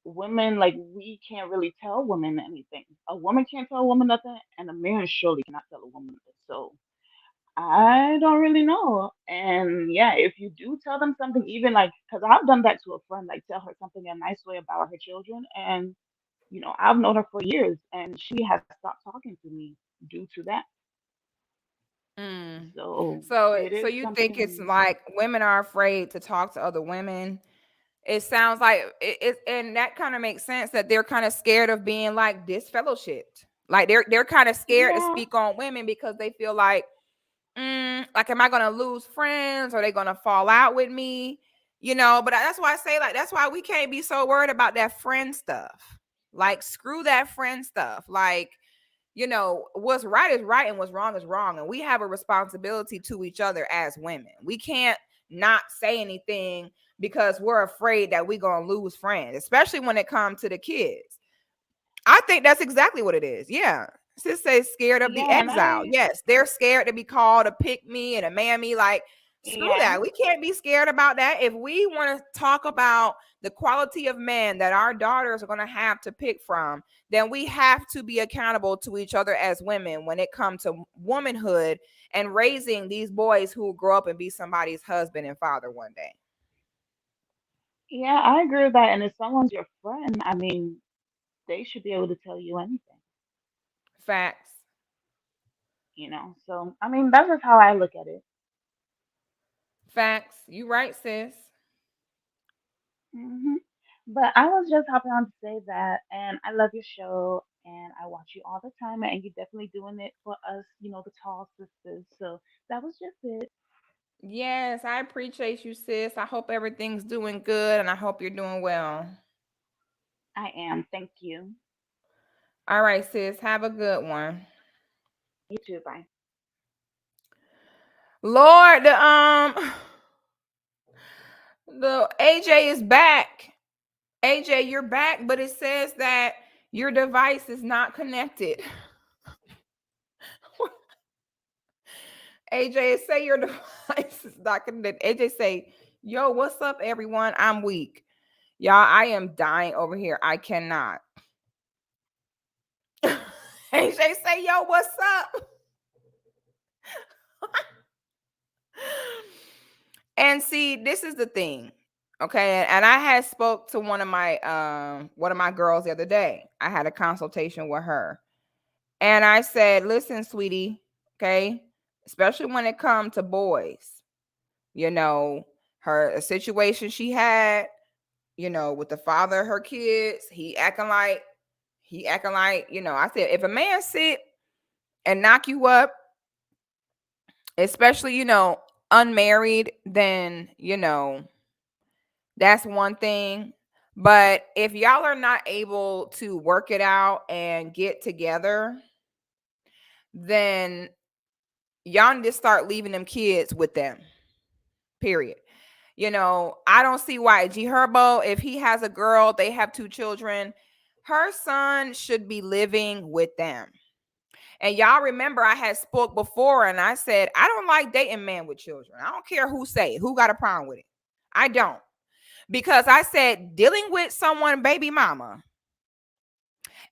women, like we can't really tell women anything. A woman can't tell a woman nothing, and a man surely cannot tell a woman nothing. So I don't really know. And yeah, if you do tell them something, even like, because I've done that to a friend, like tell her something in a nice way about her children, and I've known her for years, and she has stopped talking to me due to that. Mm. So it So is you think it's something. like women are afraid to talk to other women? It sounds like and that kind of makes sense that they're kind of scared of being like disfellowshipped. Like they're kind of scared to Yeah, speak on women because they feel like, am I gonna lose friends? Are they gonna fall out with me? But that's why I say like that's why we can't be so worried about that friend stuff. Like screw that friend stuff. Like what's right is right and what's wrong is wrong. And we have a responsibility to each other as women. We can't not say anything because we're afraid that we're going to lose friends, especially when it comes to the kids. I think that's exactly what it is. Yeah. Sis says scared of the yeah, and exile. Yes, they're scared to be called a pick me and a mammy. Like, screw yeah, that. We can't be scared about that. If we want to talk about the quality of men that our daughters are going to have to pick from, then we have to be accountable to each other as women when it comes to womanhood and raising these boys who will grow up and be somebody's husband and father one day. yeah. I agree with that. And if someone's your friend, I mean, they should be able to tell you anything. Facts. So I mean, that's just how I look at it. Facts. You right, sis. Hmm. But I was just hopping on to say that, and I love your show. and I watch you all the time, and you're definitely doing it for us, the tall sisters. So that was just it. Yes, I appreciate you, sis. I hope everything's doing good and I hope you're doing well. I am. Thank you. All right, sis. Have a good one. You too. Bye. Lord, the AJ is back. AJ, you're back, but it says that your device is not connected. AJ, say your device is not connected. AJ say, yo, what's up, everyone? I'm weak. Y'all, I am dying over here. I cannot. AJ say, yo, what's up? And see, this is the thing. Okay. And I had spoke to one of my girls the other day. I had a consultation with her. And I said, listen, sweetie, okay, especially when it comes to boys, you know, her a situation she had, with the father of her kids, he acting like, I said, if a man sit and knock you up, especially, unmarried, then, that's one thing. But if y'all are not able to work it out and get together, then y'all need to start leaving them kids with them. Period. I don't see why G Herbo, if he has a girl, they have two children, her son should be living with them. And y'all remember I had spoke before and I said, I don't like dating men with children. I don't care who say it, who got a problem with it. I don't. Because I said dealing with someone baby mama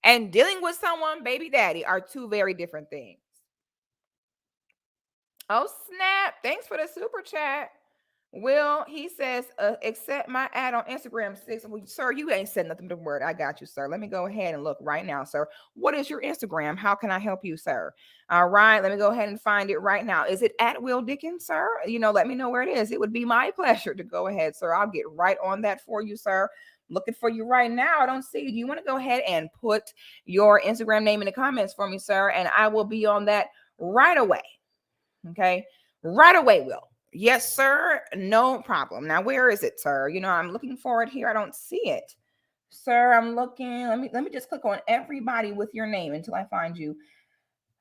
and dealing with someone baby daddy are two very different things. Oh, snap. Thanks for the super chat. Will, he says, accept my ad on Instagram, six. Well, sir, you ain't said nothing to the word. I got you, sir. Let me go ahead and look right now, sir. What is your Instagram? How can I help you, sir? All right, let me go ahead and find it right now. Is it at Will Dickens, sir? Let me know where it is. It would be my pleasure to go ahead, sir. I'll get right on that for you, sir. Looking for you right now. I don't see you. Do you want to go ahead and put your Instagram name in the comments for me, sir? And I will be on that right away. Okay. Right away, Will. Yes, sir. No problem. Now, where is it, sir? I'm looking for it here. I don't see it. Sir, I'm looking. Let me just click on everybody with your name until I find you.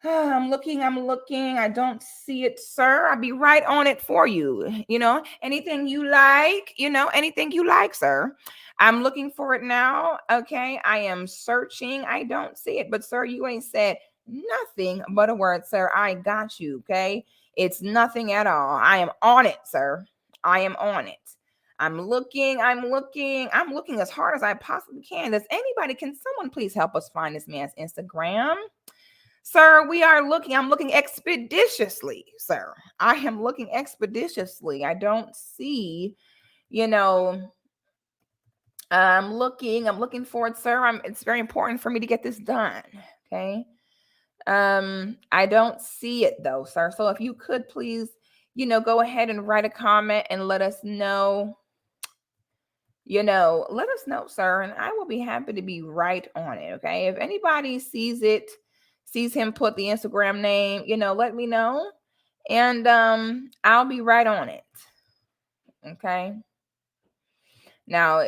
I'm looking. I don't see it, sir. I'll be right on it for you. Anything you like, anything you like, sir. I'm looking for it now. Okay. I am searching. I don't see it. But, sir, you ain't said nothing but a word, sir. I got you. Okay. It's nothing at all. I am on it, sir. I am on it. I'm looking as hard as I possibly can. Can someone please help us find this man's Instagram? Sir, I'm looking expeditiously, sir. I am looking expeditiously. I don't see, you know, I'm looking for it, sir. It's very important for me to get this done. Okay. I don't see it though, sir. So if you could please, go ahead and write a comment and let us know, sir, and I will be happy to be right on it. Okay. If anybody sees him put the Instagram name, let me know. And I'll be right on it. Okay. Now,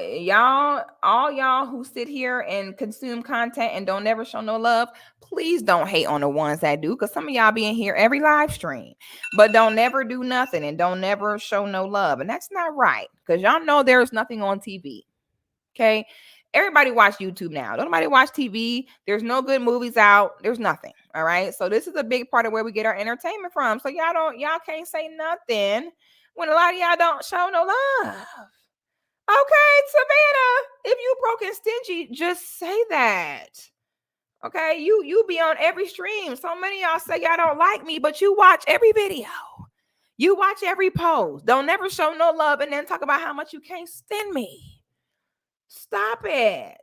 all y'all who sit here and consume content and don't never show no love, please don't hate on the ones that do, because some of y'all be in here every live stream, but don't never do nothing and don't never show no love. And that's not right, because y'all know there's nothing on TV. Okay. Everybody watch YouTube now. Don't nobody watch TV. There's no good movies out. There's nothing. All right. So this is a big part of where we get our entertainment from. So y'all can't say nothing when a lot of y'all don't show no love. Okay, Savannah, if you broke and stingy, just say that. Okay, you be on every stream. So many of y'all say y'all don't like me, but you watch every video. You watch every post. Don't never show no love and then talk about how much you can't stand me. Stop it.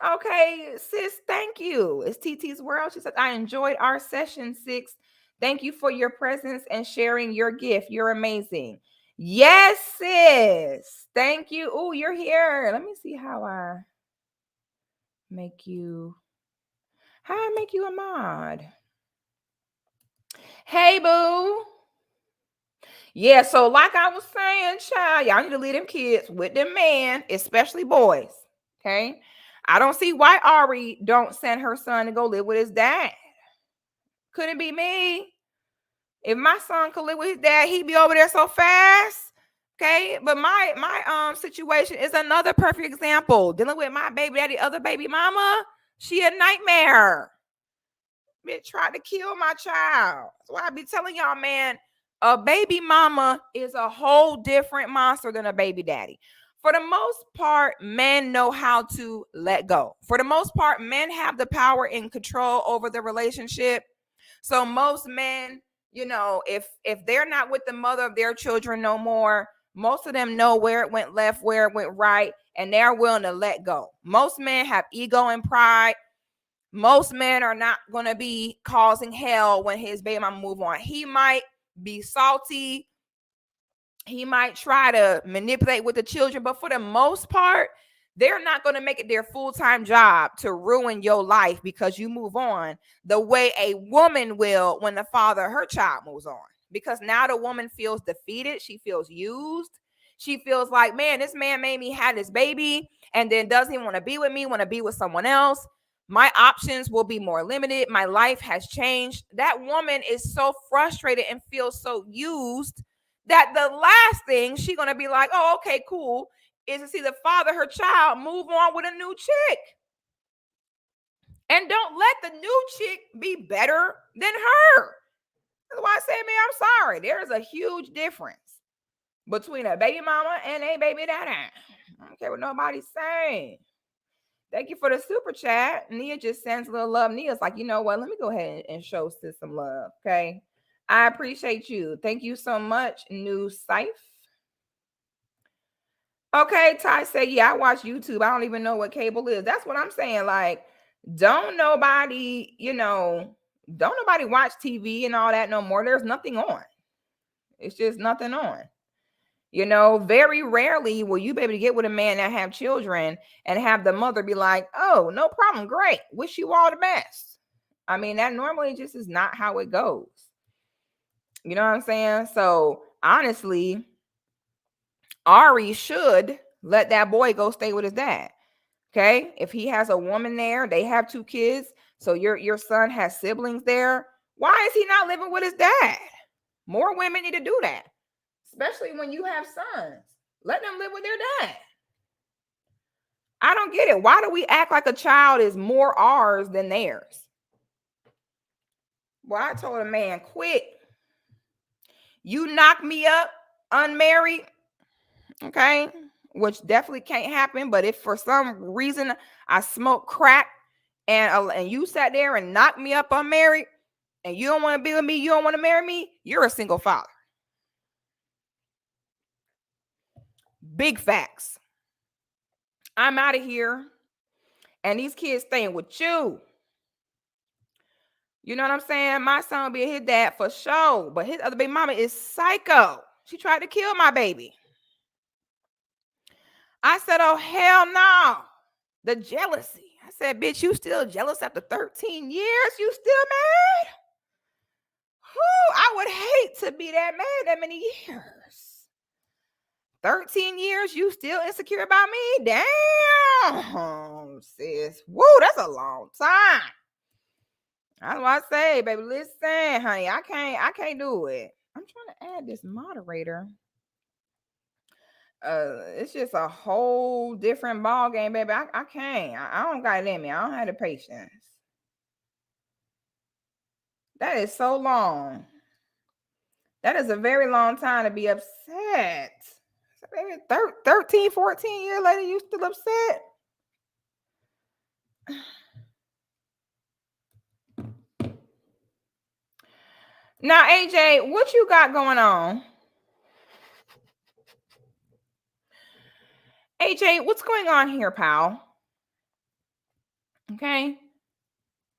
Okay, sis, thank you. It's TT's World. She said, I enjoyed our session, Six. Thank you for your presence and sharing your gift. You're amazing. Yes, sis. Thank you. Oh, you're here. Let me see how I make you. How I make you a mod? Hey, boo. Yeah, so like I was saying, child, y'all need to leave them kids with them men, especially boys. Okay. I don't see why Ari don't send her son to go live with his dad. Couldn't be me. If my son could live with his dad, he'd be over there so fast. Okay. But my situation is another perfect example. Dealing with my baby daddy, other baby mama, she a nightmare. Bitch tried to kill my child. That's why I be telling y'all, man, a baby mama is a whole different monster than a baby daddy. For the most part, men know how to let go. For the most part, men have the power and control over the relationship. So most men, if they're not with the mother of their children no more, most of them know where it went left, where it went right, and they're willing to let go. Most men have ego and pride. Most men are not going to be causing hell when his baby mama move on. He might be salty. He might try to manipulate with the children, but for the most part, they're not going to make it their full-time job to ruin your life because you move on the way a woman will when the father of her child moves on. Because now the woman feels defeated. She feels used. She feels like, man, this man made me have this baby and then doesn't want to be with me, want to be with someone else. My options will be more limited. My life has changed. That woman is so frustrated and feels so used that the last thing she's going to be like, oh, okay, cool, is to see the father of her child move on with a new chick. And don't let the new chick be better than her. That's why I say, man, I'm sorry. There's a huge difference between a baby mama and a baby daddy. I don't care what nobody's saying. Thank you for the super chat. Nia just sends a little love. Nia's like, you know what? Let me go ahead and show sis some love. Okay. I appreciate you. Thank you so much, New Sife. Okay, Ty said, yeah, I watch YouTube. I don't even know what cable is. That's what I'm saying. Like, don't nobody watch TV and all that no more. There's nothing on. It's just nothing on. Very rarely will you be able to get with a man that have children and have the mother be like, oh, no problem. Great. Wish you all the best. I mean, that normally just is not how it goes. You know what I'm saying? So honestly, Ari should let that boy go stay with his dad. Okay. If he has a woman there, they have 2 kids. So your son has siblings there. Why is he not living with his dad? More women need to do that, especially when you have sons. Let them live with their dad. I don't get it. Why do we act like a child is more ours than theirs? Well, I told a man, quit. You knock me up unmarried, okay, which definitely can't happen. But if for some reason I smoke crack and you sat there and knocked me up unmarried and you don't want to be with me, you don't want to marry me, you're a single father. Big facts. I'm out of here. And these kids staying with you. You know what I'm saying? My son will be his dad for sure. But his other baby mama is psycho. She tried to kill my baby. I said, oh, hell no. The jealousy. I said, bitch, you still jealous after 13 years? You still mad? Whew, I would hate to be that mad that many years. 13 years, you still insecure about me? Damn, sis. Woo, that's a long time. That's what I say, baby. Listen, honey, I can't do it. I'm trying to add this moderator. It's just a whole different ball game, baby. I can't. I don't got it in me. I don't have the patience. That is so long. That is a very long time to be upset. So maybe 13, 14 years later, you still upset? Now, AJ, what you got going on? AJ, what's going on here, pal? Okay.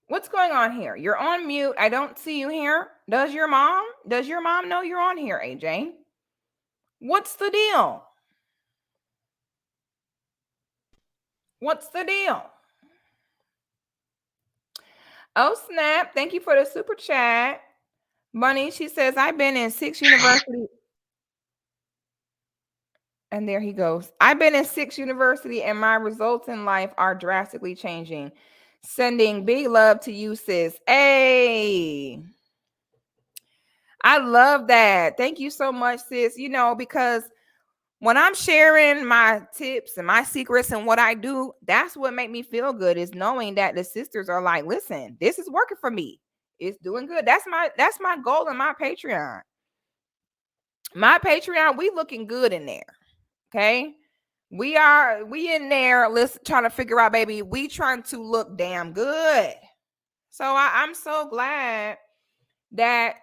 What's going on here? You're on mute. I don't see you here. Does your mom know you're on here, AJ? What's the deal? What's the deal? Oh, snap. Thank you for the super chat. Bunny, she says, I've been in 6 universities. And there he goes. I've been in 6 university and my results in life are drastically changing. Sending big love to you, sis. Hey, I love that. Thank you so much, sis. Because when I'm sharing my tips and my secrets and what I do, that's what make me feel good is knowing that the sisters are like, listen, this is working for me. It's doing good. That's my goal in my Patreon. My Patreon, we looking good in there. Okay. We in there, let's trying to figure out, baby. We trying to look damn good. So I'm so glad that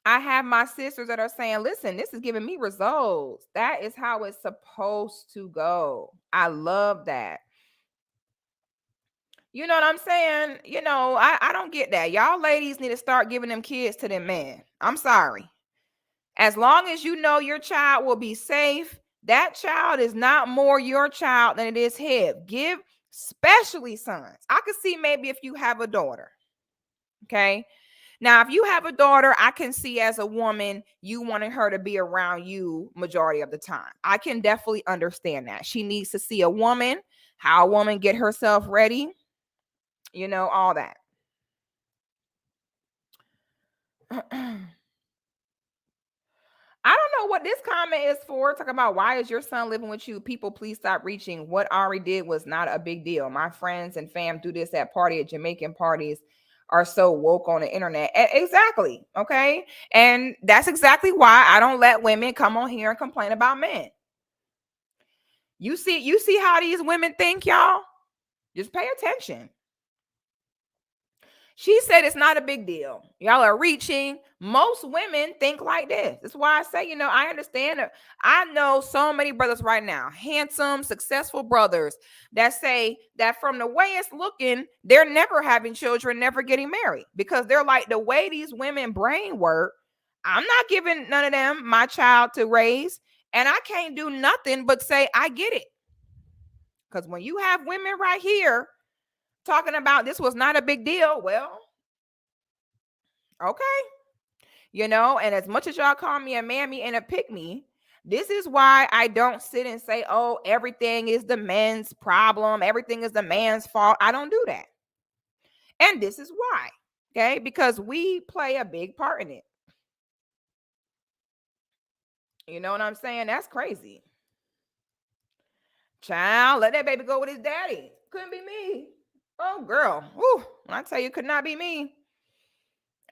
I have my sisters that are saying, listen, this is giving me results. That is how it's supposed to go. I love that. You know what I'm saying? I don't get that. Y'all ladies need to start giving them kids to them men. I'm sorry. As long as you know your child will be safe, that child is not more your child than it is his. Give, especially sons. I could see maybe if you have a daughter. Okay. Now, if you have a daughter, I can see as a woman, you wanting her to be around you majority of the time. I can definitely understand that. She needs to see a woman, how a woman get herself ready, all that. I don't know what this comment is for. Talking about why is your son living with you? People, please stop reaching. What Ari did was not a big deal. My friends and fam do this at Jamaican parties are so woke on the internet. Exactly. Okay. And that's exactly why I don't let women come on here and complain about men. You see how these women think, y'all? Just pay attention. She said it's not a big deal. Y'all are reaching. Most women think like this. That's why I say, I understand. I know so many brothers right now, handsome, successful brothers that say that from the way it's looking, they're never having children, never getting married because they're like, the way these women brain work, I'm not giving none of them my child to raise. And I can't do nothing but say, I get it. Because when you have women right here talking about this was not a big deal, well, okay. And as much as y'all call me a mammy and a pick me, this is why I don't sit and say, oh, everything is the man's problem. Everything is the man's fault. I don't do that. And this is why. Okay. Because we play a big part in it. You know what I'm saying? That's crazy. Child, let that baby go with his daddy. Couldn't be me. Oh, girl. Whew. When I tell you, could not be me.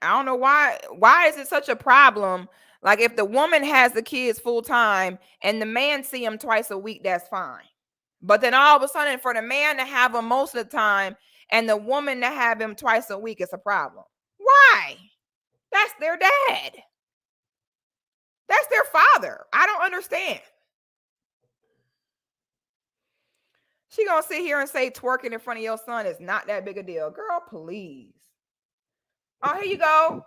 I don't know why. Why is it such a problem? Like if the woman has the kids full time and the man see them twice a week, that's fine. But then all of a sudden, for the man to have them most of the time and the woman to have him twice a week, it's a problem. Why? That's their dad. That's their father. I don't understand. She gonna sit here and say twerking in front of your son is not that big a deal. Girl, please. Oh, here you go.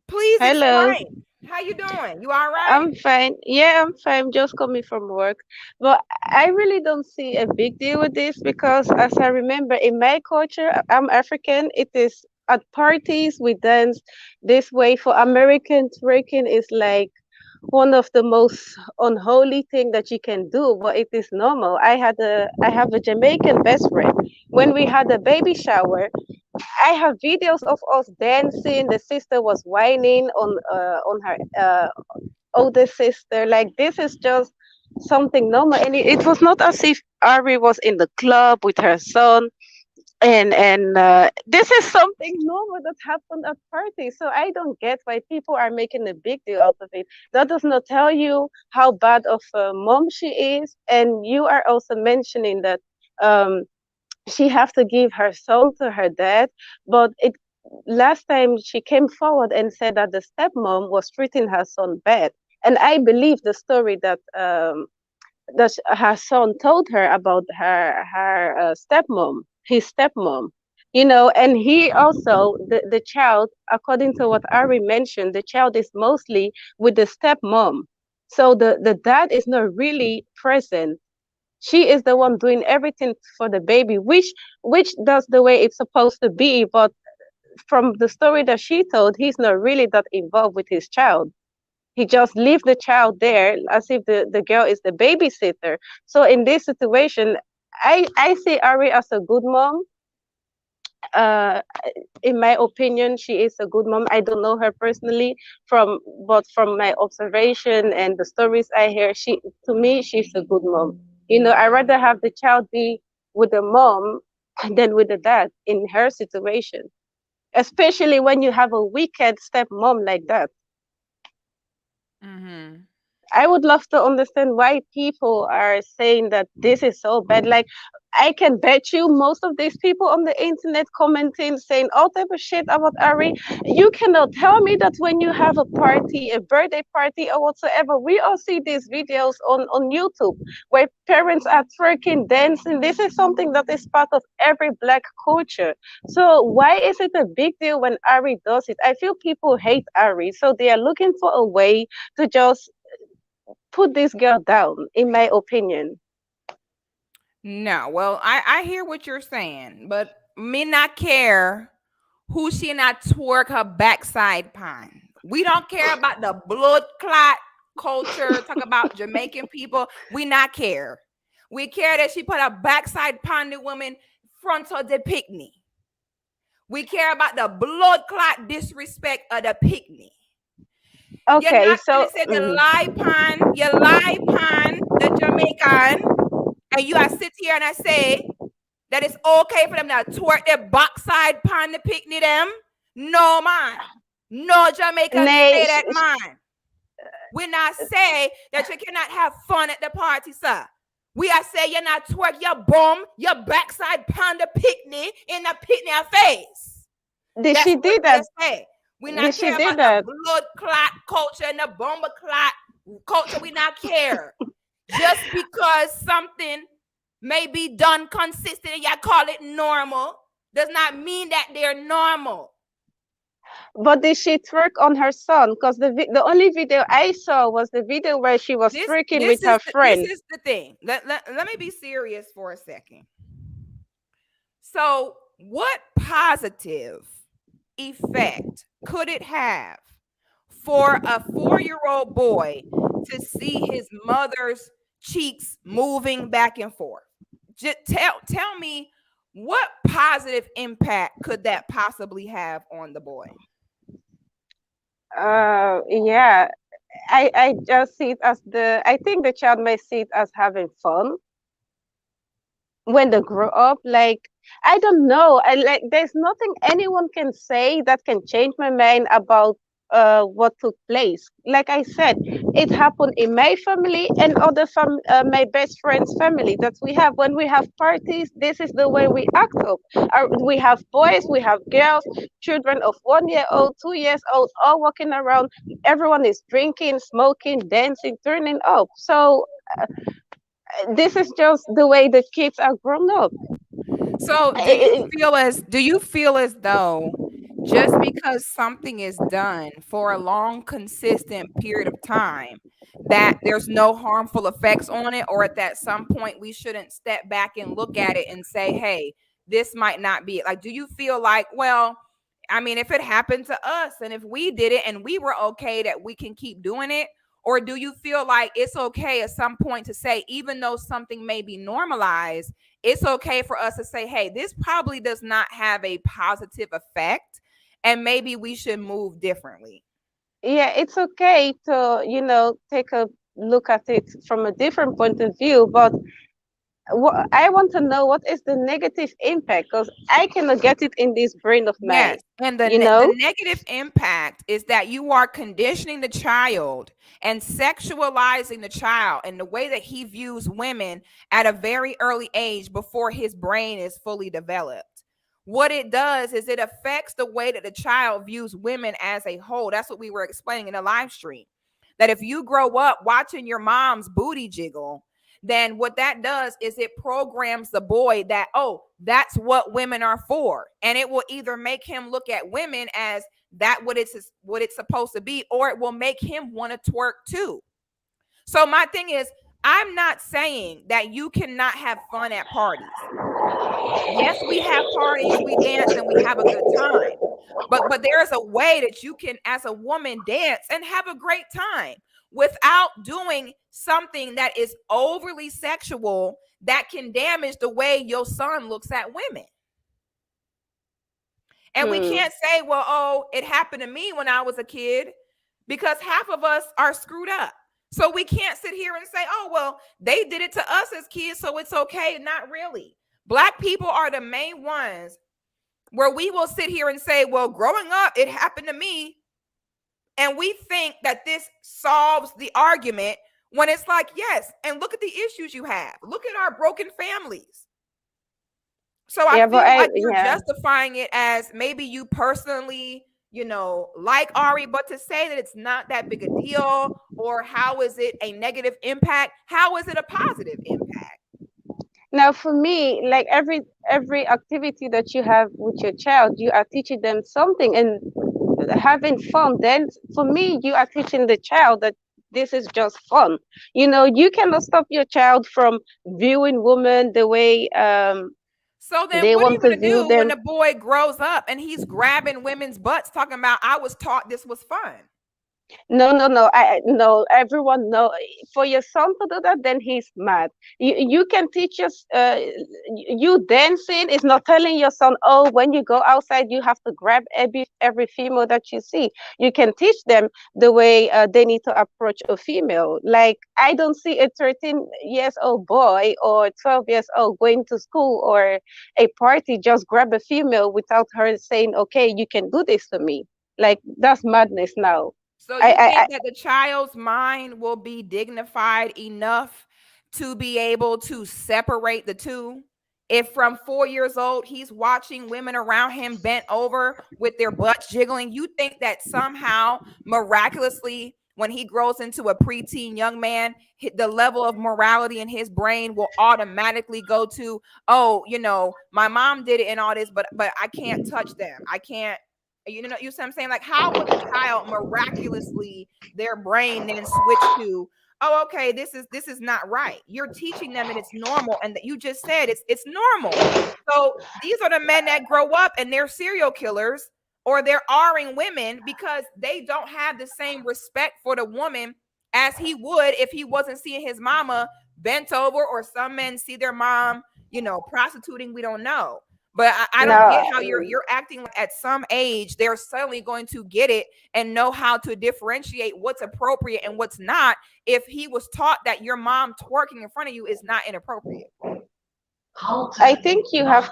Please Hello, explain. How you doing? You all right? I'm fine. Yeah, I'm fine. Just coming from work. But I really don't see a big deal with this because, as I remember, in my culture, I'm African. It is at parties we dance this way. For American, twerking is like one of the most unholy thing that you can do, but it is normal. I have a Jamaican best friend. When we had a baby shower, I have videos of us dancing. The sister was whining on her older sister. Like this is just something normal, and it was not as if Ari was in the club with her son. And this is something normal that happened at parties. So I don't get why people are making a big deal out of it. That does not tell you how bad of a mom she is. And you are also mentioning that um, she have to give her son to her dad, but it last time she came forward and said that the stepmom was treating her son bad, and I believe the story that her son told her about her stepmom, his stepmom. And he also the child, according to what Ari mentioned, the child is mostly with the stepmom, so the dad is not really present. She is the one doing everything for the baby, which that's the way it's supposed to be. But from the story that she told, he's not really that involved with his child. He just leave the child there as if the girl is the babysitter. So in this situation, I see Ari as a good mom. uh in my opinion, she is a good mom. I don't know her personally, but from my observation and the stories I hear, she to me she's a good mom. I rather have the child be with the mom than with the dad in her situation, especially when you have a wicked stepmom like that. Mm-hmm. I would love to understand why people are saying that this is so bad. Like, I can bet you most of these people on the internet commenting, saying all type of shit about Ari. You cannot tell me that when you have a party, a birthday party or whatsoever, we all see these videos on YouTube where parents are twerking, dancing. This is something that is part of every black culture. So why is it a big deal when Ari does it? I feel people hate Ari, so they are looking for a way to just put this girl down, in my opinion. No, well, I hear what you're saying, but me not care who she not twerk her backside pine. We don't care about the blood clot culture. Talk about Jamaican people. We not care. We care that she put a backside pine the woman front of the picnic. We care about the blood clot disrespect of the picnic. You're Okay, not so gonna say the lie pan, you lie pan, the Jamaican, and you are sit here and I say that it's okay for them to twerk their backside pan the picnic them. No man. No Jamaican nay, say that man. We not say that you cannot have fun at the party, sir. We are saying you're not twerk your bum, your backside pan the picnic in the picnic face. did That's she what did we that? are saying. We Did not she care did about the that? blood clot culture and the bomber clot culture. We not care. Just because something may be done consistently, y'all call it normal, does not mean that they're normal. But did she twerk on her son? Because the only video I saw was the video where she was This twerking this with her is this friend. is the thing. Let me be serious for a second. So, what positive effect could it have for a 4-year-old boy to see his mother's cheeks moving back and forth? Just tell me, what positive impact could that possibly have on the boy? Yeah, I just see it as I think the child may see it as having fun when they grow up. Like, I don't know, there's nothing anyone can say that can change my mind about what took place. Like I said, it happened in my family and my best friend's family, that we have when we have parties. This is the way we act up. We have boys, we have girls, children of 1 year old, 2 years old, all walking around. Everyone is drinking, smoking, dancing, turning up. So this is just the way the kids are grown up. So, do you feel as though just because something is done for a long consistent period of time that there's no harmful effects on it, or at that some point we shouldn't step back and look at it and say, "Hey, this might not be it." Like, do you feel like, well, I mean, if it happened to us and if we did it and we were okay, that we can keep doing it? Or do you feel like it's okay at some point to say, even though something may be normalized, it's okay for us to say, hey, this probably does not have a positive effect, and maybe we should move differently? Yeah, it's okay to, take a look at it from a different point of view, but I want to know what is the negative impact, because I cannot get it in this brain of mine, Yes. And you the know? negative impact is that you are conditioning the child and sexualizing the child in the way that he views women at a very early age before his brain is fully developed. What it does is it affects the way that the child views women as a whole. That's what we were explaining in the live stream. That if you grow up watching your mom's booty jiggle, then what that does is it programs the boy that, oh, that's what women are for. And it will either make him look at women as that what it's supposed to be, or it will make him want to twerk too. So my thing is, I'm not saying that you cannot have fun at parties. Yes, we have parties, we dance, and we have a good time. But there is a way that you can, as a woman, dance and have a great time without doing something that is overly sexual that can damage the way your son looks at women. And we Hmm. can't say, well, oh, it happened to me when I was a kid, because half of us are screwed up. So we can't sit here and say, oh, well, they did it to us as kids, so it's okay. Not really. Black people are the main ones where we will sit here and say, well, growing up, it happened to me. And we think that this solves the argument when it's like, yes, and look at the issues you have. Look at our broken families. So I Yeah, but feel I like you're yeah. justifying it as maybe you personally, like Ari, but to say that it's not that big a deal, or how is it a negative impact? How is it a positive impact? Now, for me, like every activity that you have with your child, you are teaching them something and having fun. Then, for me, you are teaching the child that this is just fun. You cannot stop your child from viewing women the way So then they what are you want to going to view do when them. the boy grows up and he's grabbing women's butts talking about, I was taught this was fun? No, no, no. No. Everyone know. For your son to do that, then he's mad. You can teach us. You dancing is not telling your son, oh, when you go outside, you have to grab every female that you see. You can teach them the way they need to approach a female. Like I don't see a 13 years old boy or 12 years old going to school or a party just grab a female without her saying, okay, you can do this to me. Like that's madness now. So I, you I, I think that the child's mind will be dignified enough to be able to separate the two? If from 4 years old he's watching women around him bent over with their butts jiggling, you think that somehow miraculously, when he grows into a preteen young man, the level of morality in his brain will automatically go to, oh, my mom did it and all this, but I can't touch them. I can't. You see what I'm saying? Like, how would the child miraculously, their brain then switch to, oh, okay, this is not right. You're teaching them that it's normal, and that you just said it's normal. So these are the men that grow up and they're serial killers, or they're R-ing women because they don't have the same respect for the woman as he would if he wasn't seeing his mama bent over, or some men see their mom, prostituting. We don't know. But I don't get no. how you're acting like at some age they're suddenly going to get it and know how to differentiate what's appropriate and what's not, if he was taught that your mom twerking in front of you is not inappropriate. I think you have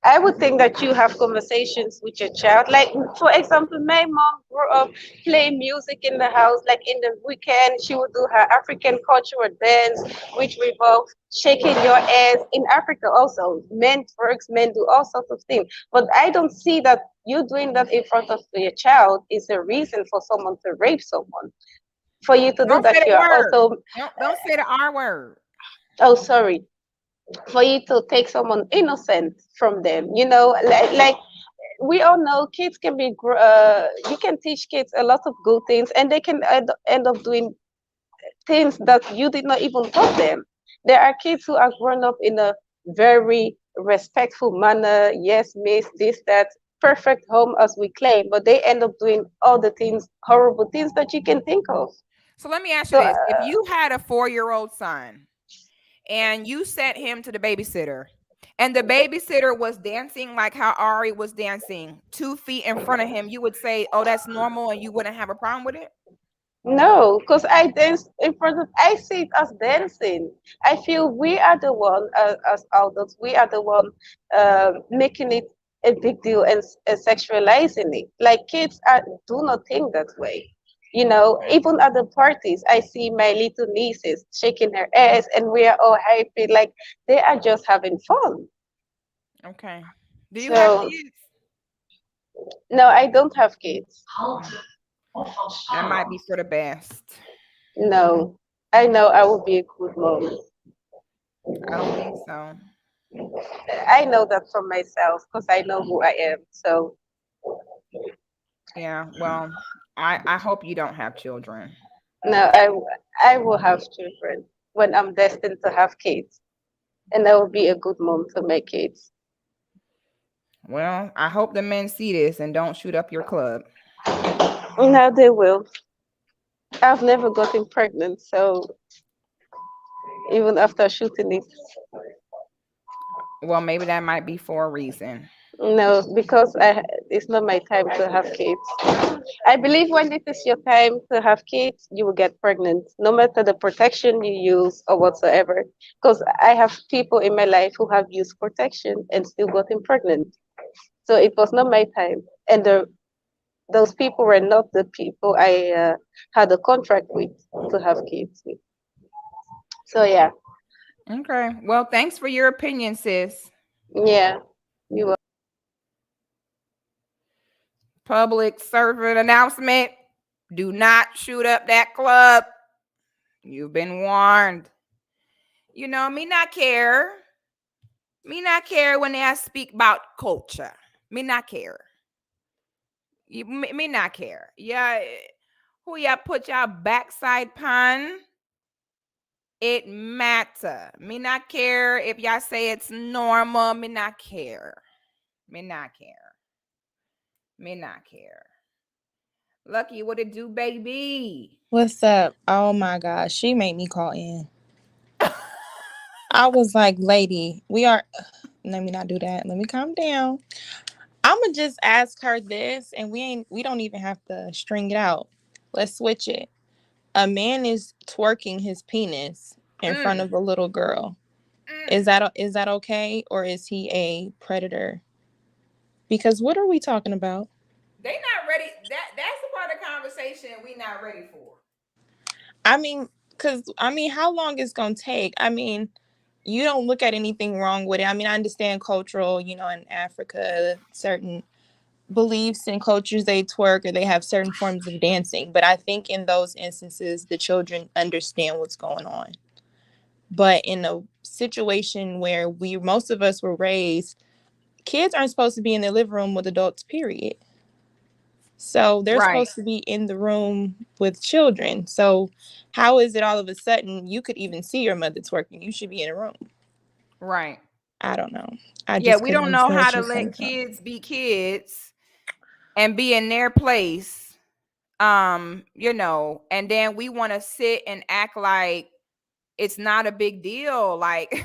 I would think that you have conversations with your child. Like for example, my mom grew up playing music in the house. Like in the weekend, she would do her African cultural dance, which revolves shaking your ass. In Africa, also, men twerks, men do all sorts of things. But I don't see that you doing that in front of your child is a reason for someone to rape someone. For you to do Don't say that, the you are word. also. Don't say the R word. Oh, sorry, for you to take someone innocent from them, like we all know kids can be you can teach kids a lot of good things and they can end up doing things that you did not even taught them. There are kids who are grown up in a very respectful manner, yes miss, this that, perfect home as we claim, but they end up doing all the things, horrible things that you can think of. So let me ask you So this. If you had a 4-year-old son and you sent him to the babysitter, and the babysitter was dancing like how Ari was dancing 2 feet in front of him, you would say, oh, that's normal, and you wouldn't have a problem with it? no, because I dance in front of, I see it as dancing. I feel we are the one, as adults, we are the one making it a big deal and sexualizing it. Like do not think that way. Even at the parties, I see my little nieces shaking her ass and we are all happy. Like they are just having fun. Okay. Do you have So, kids? no, I don't have kids. Mm. That might be for the best. No, I know I will be a good mom. I don't think so. I know that from myself because I know who I am. So Yeah, well, I hope you don't have children. no, I will have children when I'm destined to have kids. and I will be a good mom to my kids. Well, I hope the men see this and don't shoot up your club. Now they will. I've never gotten pregnant, so even after shooting it, Well, maybe that might be for a reason. no, because it's not my time to have kids. I believe when it is your time to have kids, you will get pregnant, no matter the protection you use or whatsoever. Because I have people in my life who have used protection and still gotten pregnant. So it was not my time, and those people were not the people I had a contract with to have kids with. So yeah, Okay. Well, thanks for your opinion, sis. yeah, you were. Public servant announcement. Do not shoot up that club. You've been warned. You know, me not care. Me not care when they speak about culture. Me not care. Me not care. Yeah, who ya put your backside pan? It matter. Me not care if y'all say it's normal. Me not care. Me not care. Me not care. Lucky, what it do, baby? What's up? Oh my gosh, she made me call in. I was like, lady, we are. Let me not do that. Let me calm down. I'ma just ask her this, and we don't even have to string it out. Let's switch it. A man is twerking his penis in front Mm, of a little girl. mm. Is that okay, or is he a predator? Because what are we talking about? They not ready. That's the part of the conversation we not ready for. How long it's gonna take? You don't look at anything wrong with it. I understand cultural, in Africa, certain beliefs and cultures they twerk or they have certain forms of dancing. But I think in those instances, the children understand what's going on. But in a situation where most of us were raised, kids aren't supposed to be in the living room with adults, period. So they're Right, supposed to be in the room with children. So how is it all of a sudden you could even see your mother twerking? You should be in a room. right. I don't know. I Yeah, just we couldn't don't know understand where how she to was coming let from. kids be kids and be in their place. And then we want to sit and act like it's not a big deal. Like,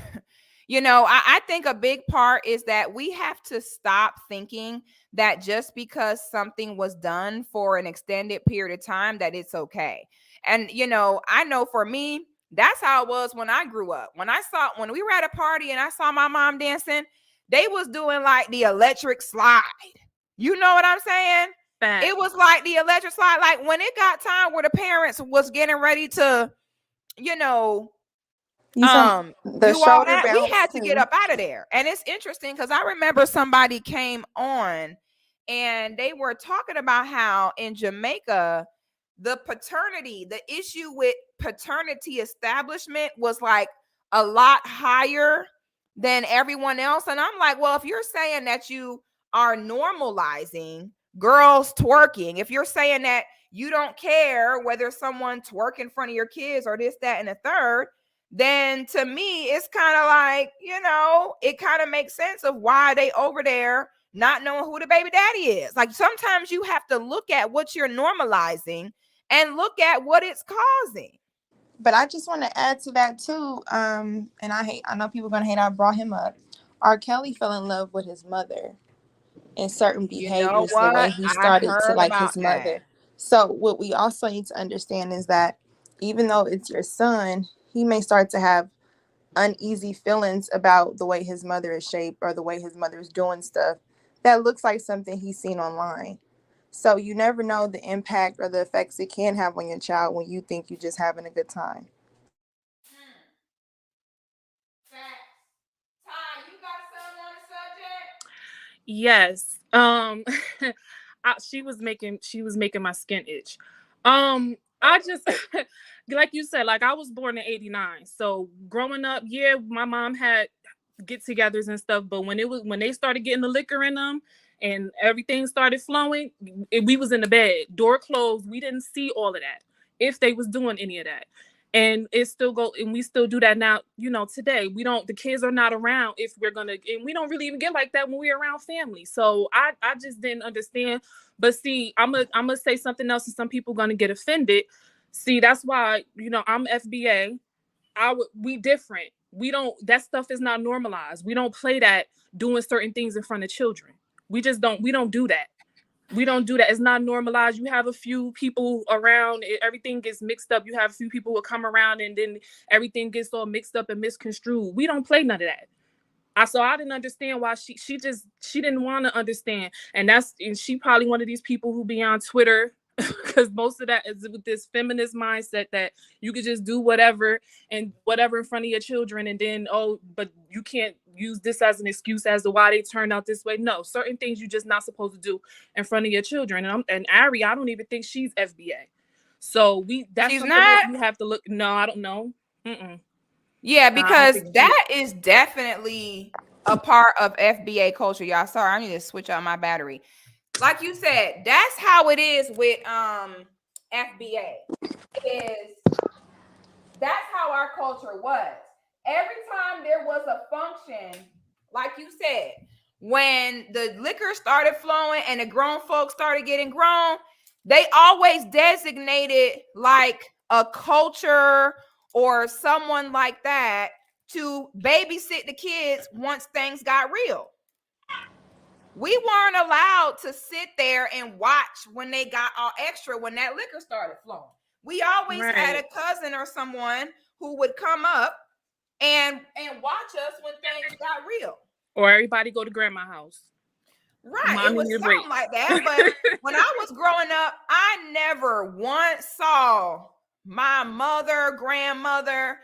I think a big part is that we have to stop thinking that just because something was done for an extended period of time that it's okay. And I know for me, that's how it was when I grew up. When we were at a party and I saw my mom dancing, they was doing like the electric slide. You know what I'm saying? Fact. It was like the electric slide. Like when it got time where the parents was getting ready to, you know, You saw the do all shoulder that, we bounce had to get too. up out of there. And it's interesting because I remember somebody came on and they were talking about how in Jamaica, the issue with paternity establishment was like a lot higher than everyone else. And I'm like, well, if you're saying that you are normalizing girls twerking, if you're saying that you don't care whether someone twerk in front of your kids or this, that, and the third, then to me, it's kind of like, it kind of makes sense of why they over there not knowing who the baby daddy is. Like sometimes you have to look at what you're normalizing and look at what it's causing. But I just want to add to that too. And I know people are gonna hate I brought him up. R. Kelly fell in love with his mother and certain You know behaviors, the way what? he I started to heard like about his that. mother. So what we also need to understand is that even though it's your son, he may start to have uneasy feelings about the way his mother is shaped or the way his mother is doing stuff that looks like something he's seen online. So you never know the impact or the effects it can have on your child when you think you're just having a good time. Facts. Ty, you got something on the subject? Yes. She was making my skin itch. I just like you said, like I was born in '89. So growing up, yeah, my mom had get-togethers and stuff, but when they started getting the liquor in them and everything started flowing, we was in the bed, door closed. We didn't see all of that if they was doing any of that. And it still go, and we still do that now, today. The kids are not around if we're gonna, and we don't really even get like that when we're around family. So I just didn't understand. But see, I'm gonna say something else, and some people gonna get offended. See, that's why, I'm FBA. We different. We don't, that stuff is not normalized. We don't play that, doing certain things in front of children. We don't do that. We don't do that. It's not normalized. You have a few people around, everything gets mixed up. You have a few people who come around, and then everything gets all mixed up and misconstrued. We don't play none of that. So I didn't understand why she didn't want to understand. And she probably one of these people who be on Twitter, because most of that is with this feminist mindset that you could just do whatever in front of your children, and then, but you can't use this as an excuse as to why they turned out this way. No, certain things you're just not supposed to do in front of your children. And Ari, I don't even think she's FBA. So that's She's something not? that we have to look. No, I don't know. Yeah, Nah, I don't because think that is definitely a part of FBA culture, y'all. Sorry, I need to switch out my battery. Like you said, that's how it is with FBA. That's how our culture was. Every time there was a function, like you said, when the liquor started flowing and the grown folks started getting grown, they always designated like a culture or someone like that to babysit the kids once things got real. We weren't allowed to sit there and watch when they got all extra when that liquor started flowing. We always had a cousin or someone who would come up and watch us when things got real. Or everybody go to grandma's house. Right. Mommy It was need a something break. like that. But when I was growing up, I never once saw my mother, grandmother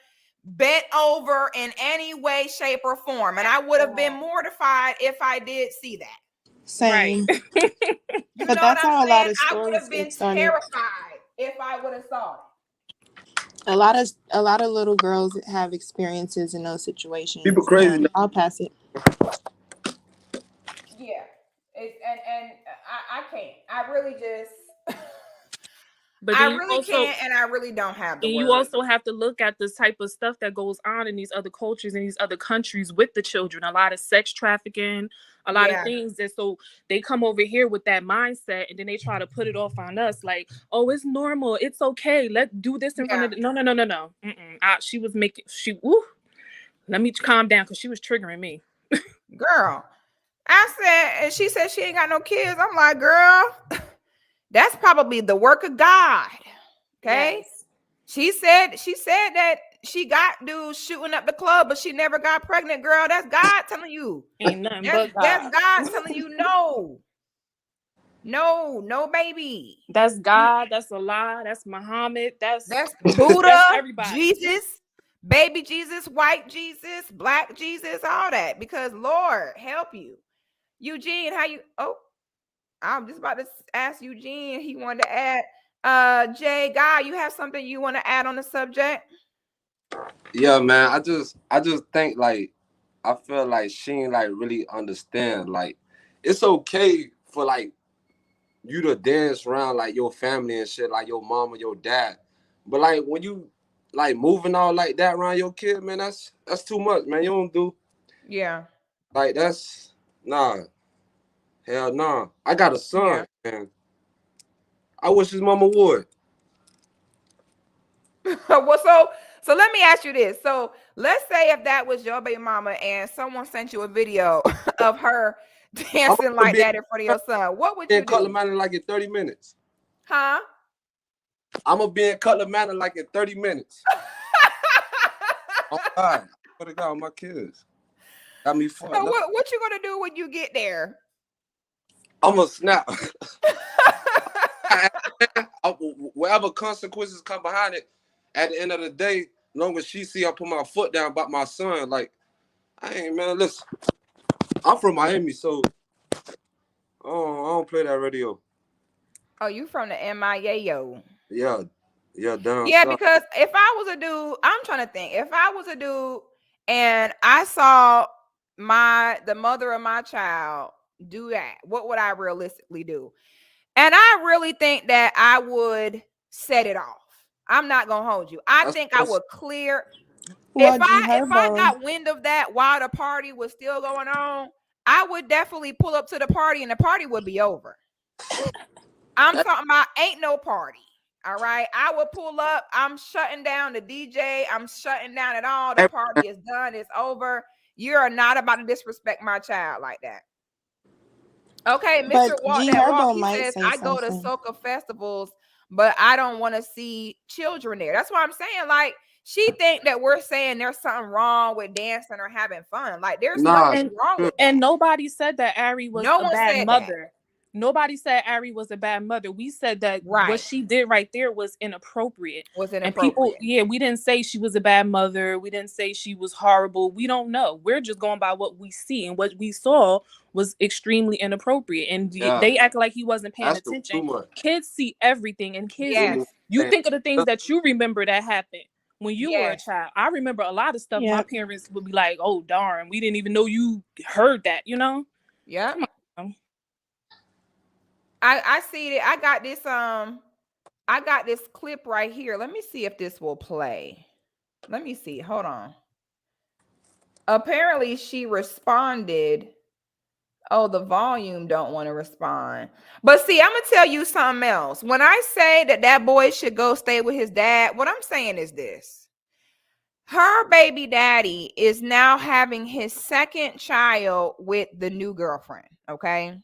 bent over in any way, shape, or form. And I would have been mortified if I did see that. Same. Right. You But know that's what I'm how a lot saying? of I would stories have been get started. terrified if I would have saw it. A lot of little girls have experiences in those situations. People crazy. I'll pass it. Yeah. I can't. I really just But I then really can't, and I really don't have the and words. you also have to look at this type of stuff that goes on in these other cultures, in these other countries with the children. A lot of sex trafficking, a lot of things that, so they come over here with that mindset, and then they try to put it off on us like, oh, it's normal, it's okay, let's do this in front of no. She was making let me calm down, because she was triggering me. Girl, I said, and she said she ain't got no kids. I'm like, girl, that's probably the work of God. Okay. Yes. She said that she got dudes shooting up the club, but she never got pregnant. Girl, that's God telling you. Ain't nothing That's but God. God telling you no, baby. That's God. That's Allah. That's Muhammad. That's Buddha, that's everybody. Jesus, baby Jesus, white Jesus, black Jesus, all that. Because Lord help you. Eugene, how you? Oh, I'm just about to ask Eugene. He wanted to add. Jay, Guy, you have something you want to add on the subject? Yeah, man. I just think like I feel like she ain't like really understand. Like it's okay for like you to dance around like your family and shit, like your mom or your dad. But like when you like moving all like that around your kid, man, that's too much, man. You don't do like that's nah. Hell nah. I got a son, man. I wish his mama would. Well, so let me ask you this. So let's say if that was your baby mama and someone sent you a video of her dancing like that in front of your son, what would you do? Cutler Manor like in 30 minutes. Huh? I'm gonna be in Cutler Manor like in 30 minutes. Oh God, what I got on my kids? Got me fucked So up. what you gonna do when you get there? I'm gonna snap. Whatever consequences come behind it, at the end of the day, long as she see I put my foot down about my son, like I ain't, man. Listen, I'm from Miami, so I don't play that radio. Oh, you from the MIA, yo? Yeah, down Yeah, south. because if I was a dude, I'm trying to think. If I was a dude and I saw the mother of my child do that, what would I realistically do? And I really think that I would set it off. I'm not gonna hold you. I That's think I would clear Well, if I Herbo, got wind of that while the party was still going on, I would definitely pull up to the party and the party would be over. I'm talking about ain't no party. All right. I would pull up. I'm shutting down the DJ. I'm shutting down it all. The party is done. It's over. You are not about to disrespect my child like that. Okay, but Mr. Walk G That Walk, Herbo he might says, say I go to something. soca festivals, but I don't want to see children there. That's what I'm saying. Like, she think that we're saying there's something wrong with dancing or having fun. Like, there's nothing wrong with that. And nobody said that Ari was No a one bad said that. mother. Nobody said Ari was a bad mother. We said that what Right. she did right there was inappropriate. Was And people, inappropriate. we didn't say she was a bad mother. We didn't say she was horrible. We don't know. We're just going by what we see. And what we saw was extremely inappropriate. And they act like he wasn't paying attention. Kids see everything. And kids, Yes. you think of the things that you remember that happened when you were a Yes. child. I remember a lot of stuff. Yep. My parents would be like, oh, darn, we didn't even know you heard that, you know? Yeah. I see it. I got this clip right here. Let me see if this will play. Let me see. Hold on. Apparently she responded. Oh, the volume don't want to respond. But see, I'm going to tell you something else. When I say that that boy should go stay with his dad, what I'm saying is this. Her baby daddy is now having his second child with the new girlfriend, okay?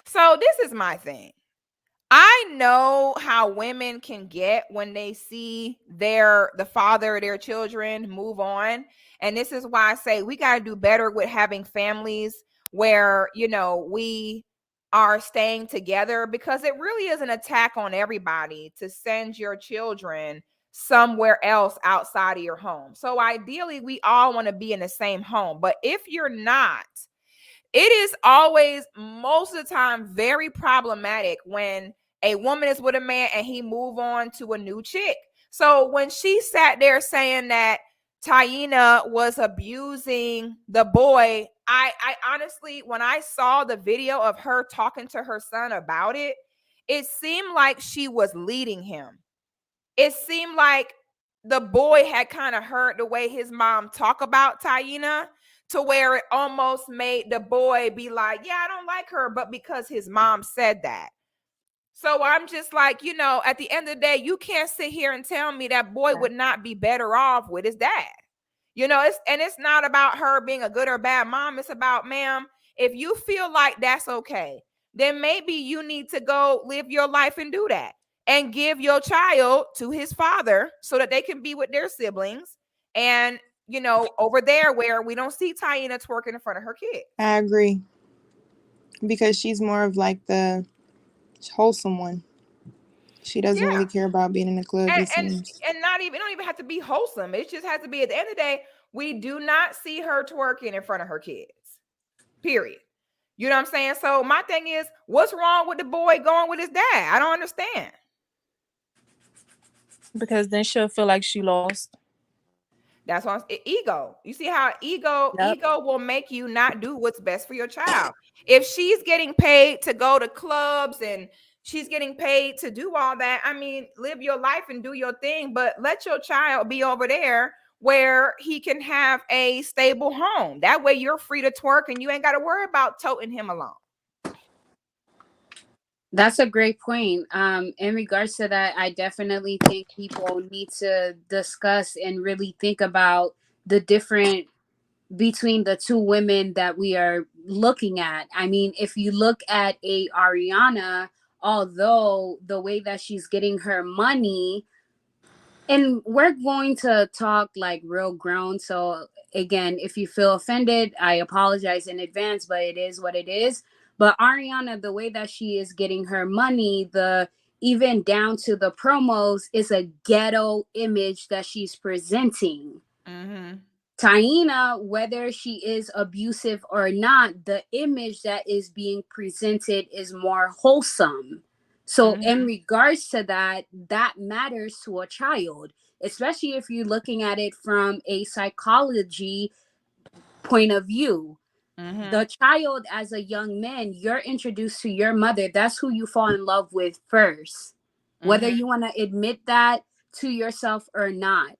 So this is my thing. I know how women can get when they see the father of their children move on. And this is why I say we got to do better with having families where, we are staying together, because it really is an attack on everybody to send your children somewhere else outside of your home. So ideally, we all want to be in the same home. But if you're not, it is always, most of the time, very problematic when a woman is with a man and he move on to a new chick. So when she sat there saying that Taina was abusing the boy, I honestly, when I saw the video of her talking to her son about it, it seemed like she was leading him. It seemed like the boy had kind of heard the way his mom talk about Taina, to where it almost made the boy be like, yeah, I don't like her, but because his mom said that. So I'm just like, at the end of the day, you can't sit here and tell me that boy would not be better off with his dad. It's not about her being a good or bad mom. It's about, ma'am, if you feel like that's okay, then maybe you need to go live your life and do that, and give your child to his father so that they can be with their siblings. And over there where we don't see Taina twerking in front of her kids. I agree. Because she's more of like the wholesome one. She doesn't really care about being in the club. And not even, it don't even have to be wholesome. It just has to be, at the end of the day, we do not see her twerking in front of her kids. Period. You know what I'm saying? So my thing is, what's wrong with the boy going with his dad? I don't understand. Because then she'll feel like she lost. That's why ego. You see how ego will make you not do what's best for your child. If she's getting paid to go to clubs and she's getting paid to do all that, I mean, live your life and do your thing, but let your child be over there where he can have a stable home. That way you're free to twerk and you ain't got to worry about toting him along. That's a great point. In regards to that, I definitely think people need to discuss and really think about the different between the two women that we are looking at. I mean, if you look at a Ariana, although the way that she's getting her money, and we're going to talk like real grown. So again, if you feel offended, I apologize in advance, but it is what it is. But Ariana, the way that she is getting her money, even down to the promos, is a ghetto image that she's presenting. Mm-hmm. Taina, whether she is abusive or not, the image that is being presented is more wholesome. So in regards to that, that matters to a child, especially if you're looking at it from a psychology point of view. The child, as a young man, you're introduced to your mother. That's who you fall in love with first. whether you want to admit that to yourself or not.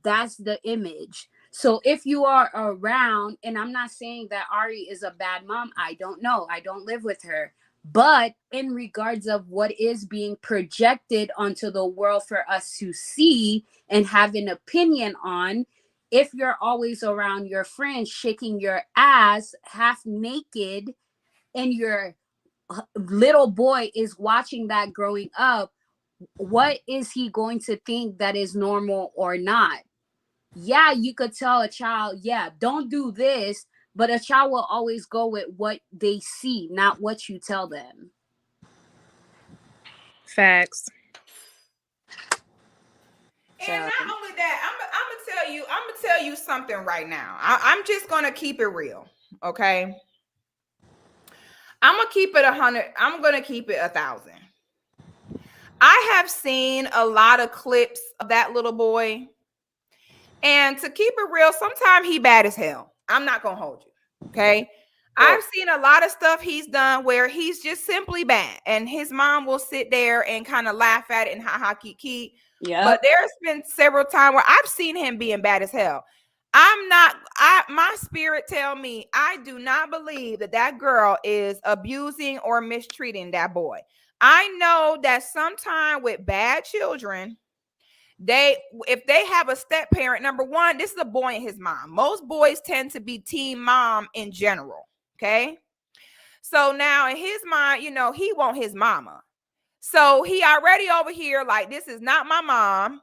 That's the image. So if you are around, and I'm not saying that Ari is a bad mom, I don't know, I don't live with her, but in regards of what is being projected onto the world for us to see and have an opinion on, if you're always around your friends shaking your ass half naked, and your little boy is watching that growing up, what is he going to think that is normal or not? Yeah, you could tell a child, yeah, don't do this, but a child will always go with what they see, not what you tell them. Facts. And not only that, I'm gonna tell you something right now. I'm just gonna keep it real, okay? I'm gonna keep it 100. I'm gonna keep it 1,000. I have seen a lot of clips of that little boy, and to keep it real, sometimes he bad as hell. I'm not gonna hold you, okay? I've seen a lot of stuff he's done where he's just simply bad, and his mom will sit there and kind of laugh at it and ha ha kiki. Yeah. But there's been several times where I've seen him being bad as hell. My spirit tell me I do not believe that girl is abusing or mistreating that boy. I know that sometime with bad children, if they have a step parent, number one, this is a boy and his mom. Most boys tend to be team mom in general. Okay. So now in his mind, he want his mama. So he already over here like, this is not my mom.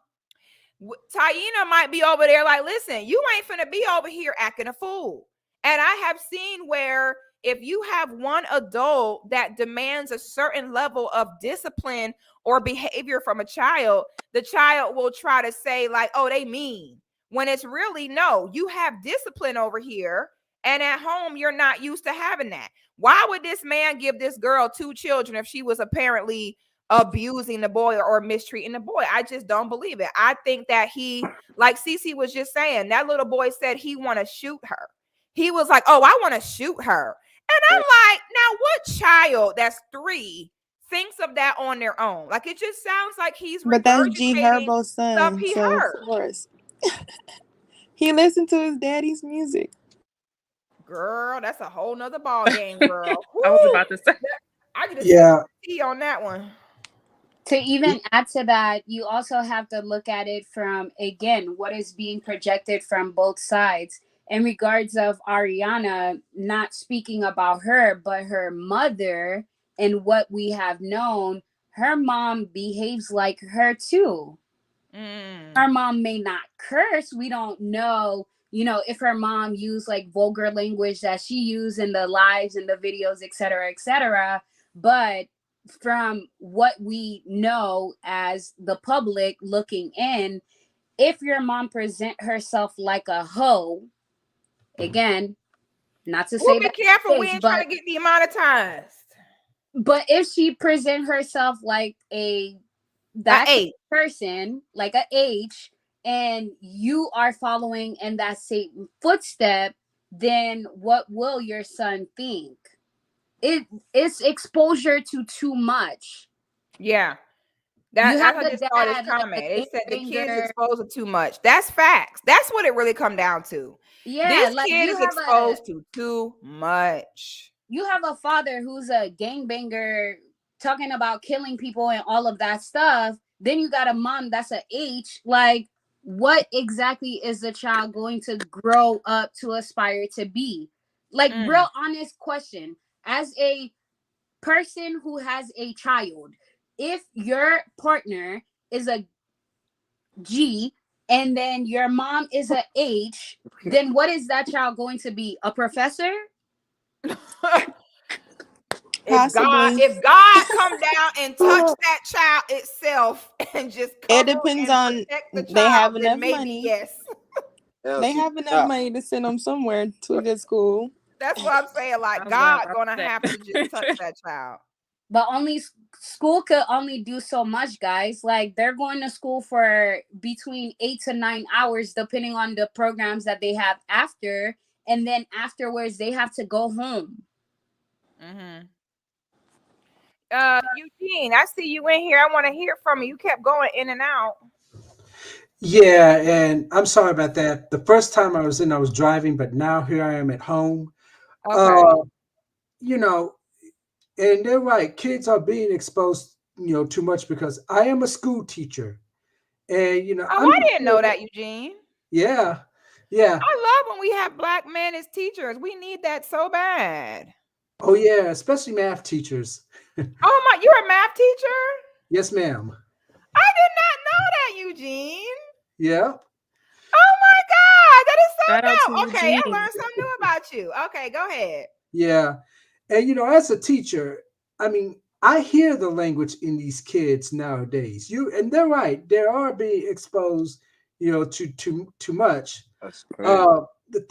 Taina might be over there like, listen, you ain't finna be over here acting a fool. And I have seen where if you have one adult that demands a certain level of discipline or behavior from a child, the child will try to say like, oh, they mean. When it's really, no, you have discipline over here. And at home, you're not used to having that. Why would this man give this girl 2 children if she was apparently abusing the boy or mistreating the boy? I just don't believe it. I think that he, like Cece was just saying, that little boy said he want to shoot her. He was like, oh, I want to shoot her. And I'm like, now what child that's 3 thinks of that on their own? Like, it just sounds like he's But that's G regurgitating Herbo's stuff son, he so heard. of course. He listened to his daddy's music. Girl, that's a whole nother ball game, girl. I was about to say. I get a see on that one. To even add to that, you also have to look at it from, again, what is being projected from both sides. In regards of Ariana, not speaking about her, but her mother and what we have known, her mom behaves like her too. Her mom may not curse. We don't know, if her mom used like vulgar language that she used in the lives and the videos, etc., etc. But from what we know as the public looking in, if your mom present herself like a hoe, again, not to say be that careful, we ain't trying to get demonetized. But if she present herself like that person, like a H, and you are following in that same footstep, then what will your son think? It's exposure to too much. Yeah. That's I just saw this comment. It said the kid is exposed to too much. That's facts. That's what it really come down to. Yeah, this like kid is exposed to too much. You have a father who's a gangbanger talking about killing people and all of that stuff. Then you got a mom that's a H. Like, what exactly is the child going to grow up to aspire to be? Like, real honest question. As a person who has a child, if your partner is a G and then your mom is a H, then what is that child going to be? A professor? If God come down and touch that child itself and just it depends on the they have enough maybe, money. Yes. They have enough money to send them somewhere to a good school. That's what I'm saying. Like, God gonna have to just touch that child. But school could only do so much, guys. Like, they're going to school for between 8 to 9 hours, depending on the programs that they have after. And then afterwards, they have to go home. Eugene, I see you in here. I want to hear from you. You kept going in and out. Yeah, and I'm sorry about that. The first time I was in, I was driving, but now here I am at home. Okay. Uh, you know, and they're right. Kids are being exposed, too much because I am a school teacher, and Oh, I'm I just didn't know that, Eugene. yeah, yeah. I love when we have black men as teachers. We need that so bad. Oh yeah, especially math teachers. Oh my, you're a math teacher? Yes, ma'am. I did not know that, Eugene. Yeah. Oh my God, that is Shout out to so new. Okay, I Eugene. learned something new about you. Okay, go ahead. Yeah. And as a teacher, I mean, I hear the language in these kids nowadays. And they're right. They are being exposed, to too much. That's crazy. The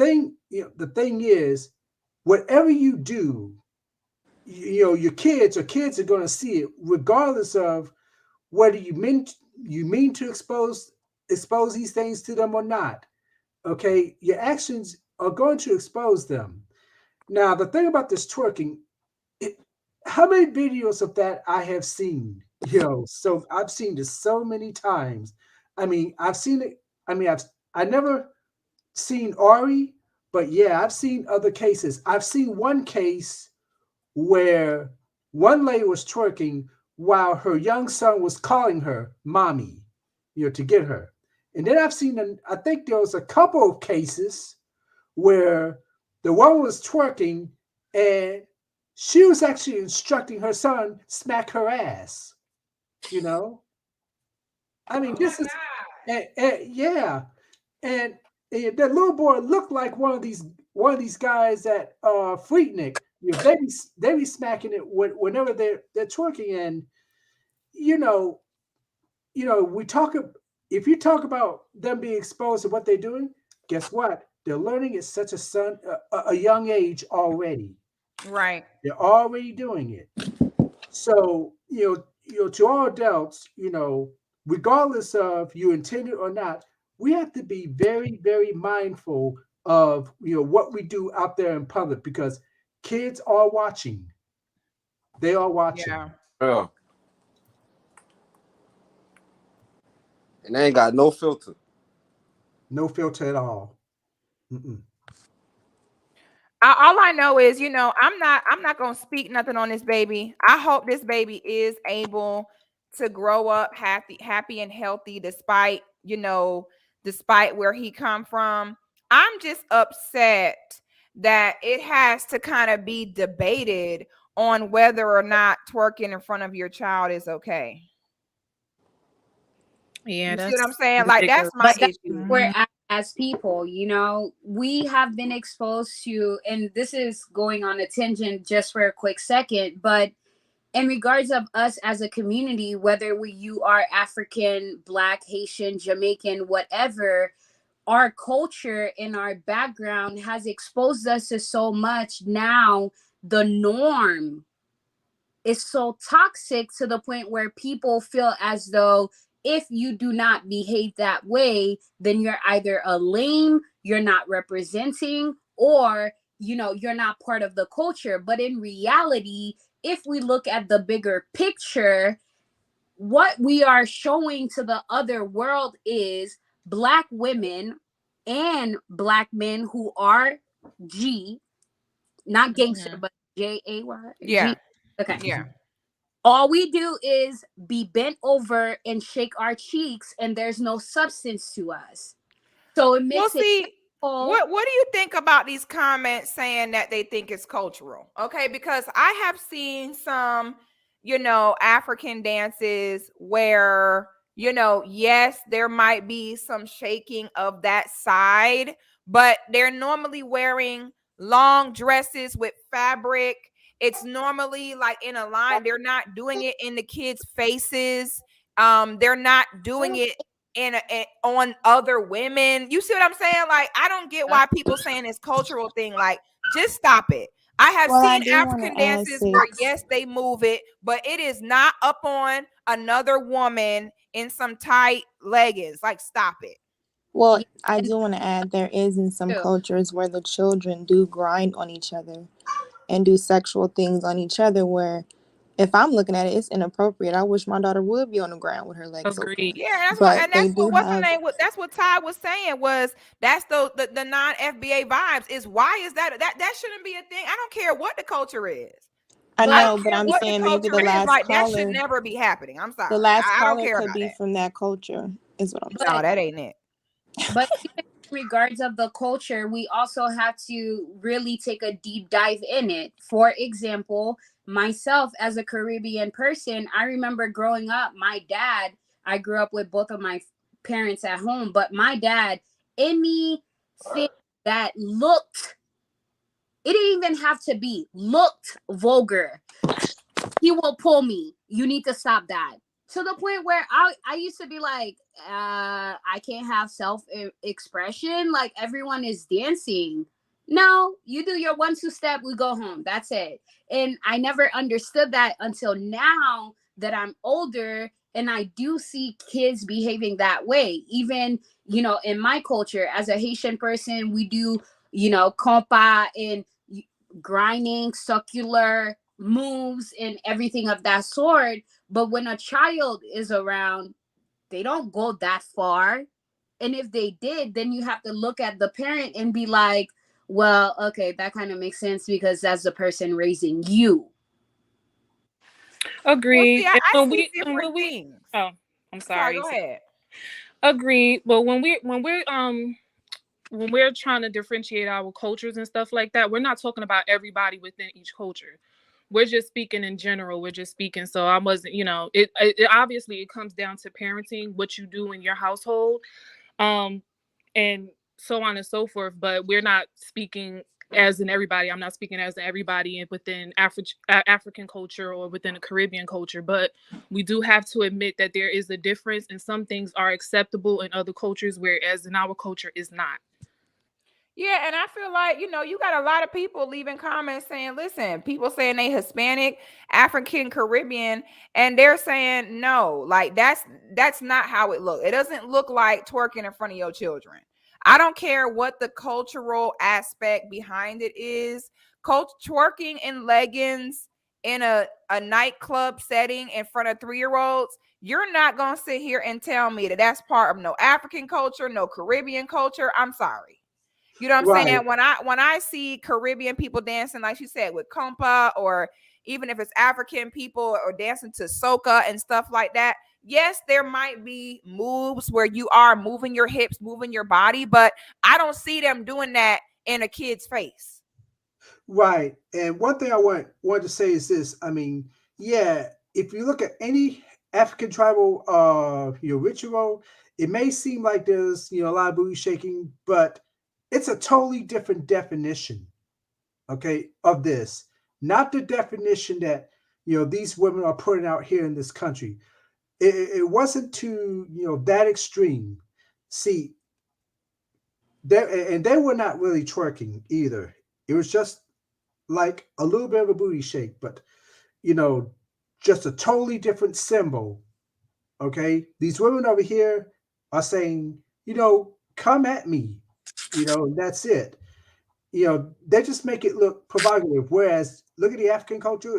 thing is, whatever you do, your kids are going to see it, regardless of whether you mean to expose these things to them or not. Okay, your actions are going to expose them. Now, the thing about this twerking, it, how many videos of that I have seen? So I've seen this so many times. I mean, I've seen it. I mean, I never seen Ari, but yeah, I've seen other cases. I've seen one case where one lady was twerking while her young son was calling her mommy, to get her. And then I think there was a couple of cases where the woman was twerking and she was actually instructing her son smack her ass. You know, I mean, Oh my this is God. yeah, and that little boy looked like one of these guys at Freaknik. They be smacking it whenever they're twerking, and you know we talk. If you talk about them being exposed to what they're doing, guess what? They're learning at such a young age already. Right. They're already doing it. So to all adults, regardless of you intended or not, we have to be very, very mindful of what we do out there in public because kids are watching. They are watching. Yeah. Yeah. And they ain't got no filter. No filter at all. Mm-mm. All I know is, I'm not gonna speak nothing on this baby. I hope this baby is able to grow up happy and healthy, despite where he come from. I'm just upset that it has to kind of be debated on whether or not twerking in front of your child is okay. Yeah, You see what I'm that's saying? Like that's ridiculous. my But that's issue. where Mhm. as people, we have been exposed to, and this is going on a tangent just for a quick second, but in regards of us as a community, whether you are African, Black, Haitian, Jamaican, whatever, our culture and our background has exposed us to so much. Now the norm is so toxic to the point where people feel as though if you do not behave that way, then you're either a lame, you're not representing, or you're not part of the culture. But in reality, if we look at the bigger picture, what we are showing to the other world is Black women and Black men who are G, not gangster, Mhm. but Jay, Yeah. G. Okay. Yeah. All we do is be bent over and shake our cheeks, and there's no substance to us. So it Well, makes it see, difficult. what do you think about these comments saying that they think it's cultural? Okay, because I have seen some, African dances where, yes, there might be some shaking of that side, but they're normally wearing long dresses with fabric. It's normally like in a line. They're not doing it in the kids' faces. They're not doing it on other women. You see what I'm saying? Like, I don't get why people saying this cultural thing. Like, just stop it. I have Well, I seen do want African to add dances where six. yes, they move it, but it is not up on another woman in some tight leggings. Like, stop it. Well, Yeah, I and do want to add there is in some cultures where the children do grind on each other and do sexual things on each other where if I'm looking at it, it's inappropriate. I wish my daughter would be on the ground with her legs Agreed. open. Yeah, that's what, But and they that's do what what's her have. name? That's what Ty was saying was that's the non FBA vibes. Is why is that shouldn't be a thing. I don't care what the culture is. I I But know, don't but care I'm what the saying maybe culture the is. last Like that should caller, never be happening. I'm the sorry. last I don't caller care could about be that. from that culture, is what I'm saying. No, but that ain't it. but even in regards of the culture, we also have to really take a deep dive in it. For example, myself as a Caribbean person, I remember growing up, my dad, I grew up with both of my parents at home, but my dad, anything that looked, it didn't even have to be looked vulgar, he will pull me. You need to stop that. To the point where I used to be like, I can't have self expression. Like everyone is dancing. No, you do your 1-2 step, we go home. That's it. And I never understood that until now that I'm older and I do see kids behaving that way. Even, in my culture, as a Haitian person, we do, compa and grinding, circular moves and everything of that sort. But when a child is around, they don't go that far. And if they did, then you have to look at the parent and be like, well, okay, that kind of makes sense because that's the person raising you. Well, see, Agreed. I, And I when see and different when we things. oh, I'm Sorry, sorry. go ahead. Agreed. But when we're trying to differentiate our cultures and stuff like that, we're not talking about everybody within each culture. We're just speaking in general. We're just speaking. So I wasn't, it obviously it comes down to parenting, what you do in your household, um, and so on and so forth. But we're not speaking as in everybody. I'm not speaking as in everybody within African culture or within the Caribbean culture. But we do have to admit that there is a difference, and some things are acceptable in other cultures, whereas in our culture is not. Yeah, and I feel like, you got a lot of people leaving comments saying, listen, people saying they Hispanic, African, Caribbean, and they're saying no, like that's not how it looks. It doesn't look like twerking in front of your children. I don't care what the cultural aspect behind it is. Twerking in leggings in a nightclub setting in front of 3-year-olds, you're not gonna sit here and tell me that that's part of no African culture, no Caribbean culture. I'm sorry. You know what I'm Right. saying? When I see Caribbean people dancing, like you said, with compa, or even if it's African people or dancing to soca and stuff like that, yes, there might be moves where you are moving your hips, moving your body, but I don't see them doing that in a kid's face. Right. And one thing I want to say is this. I mean, yeah, if you look at any African tribal ritual, it may seem like there's a lot of booty shaking, but it's a totally different definition, okay, of this. Not the definition that these women are putting out here in this country. It wasn't to that extreme. See, they were not really twerking either. It was just like a little bit of a booty shake, but you know, just a totally different symbol. Okay, these women over here are saying, come at me. That's it. They just make it look provocative. Whereas, look at the African culture,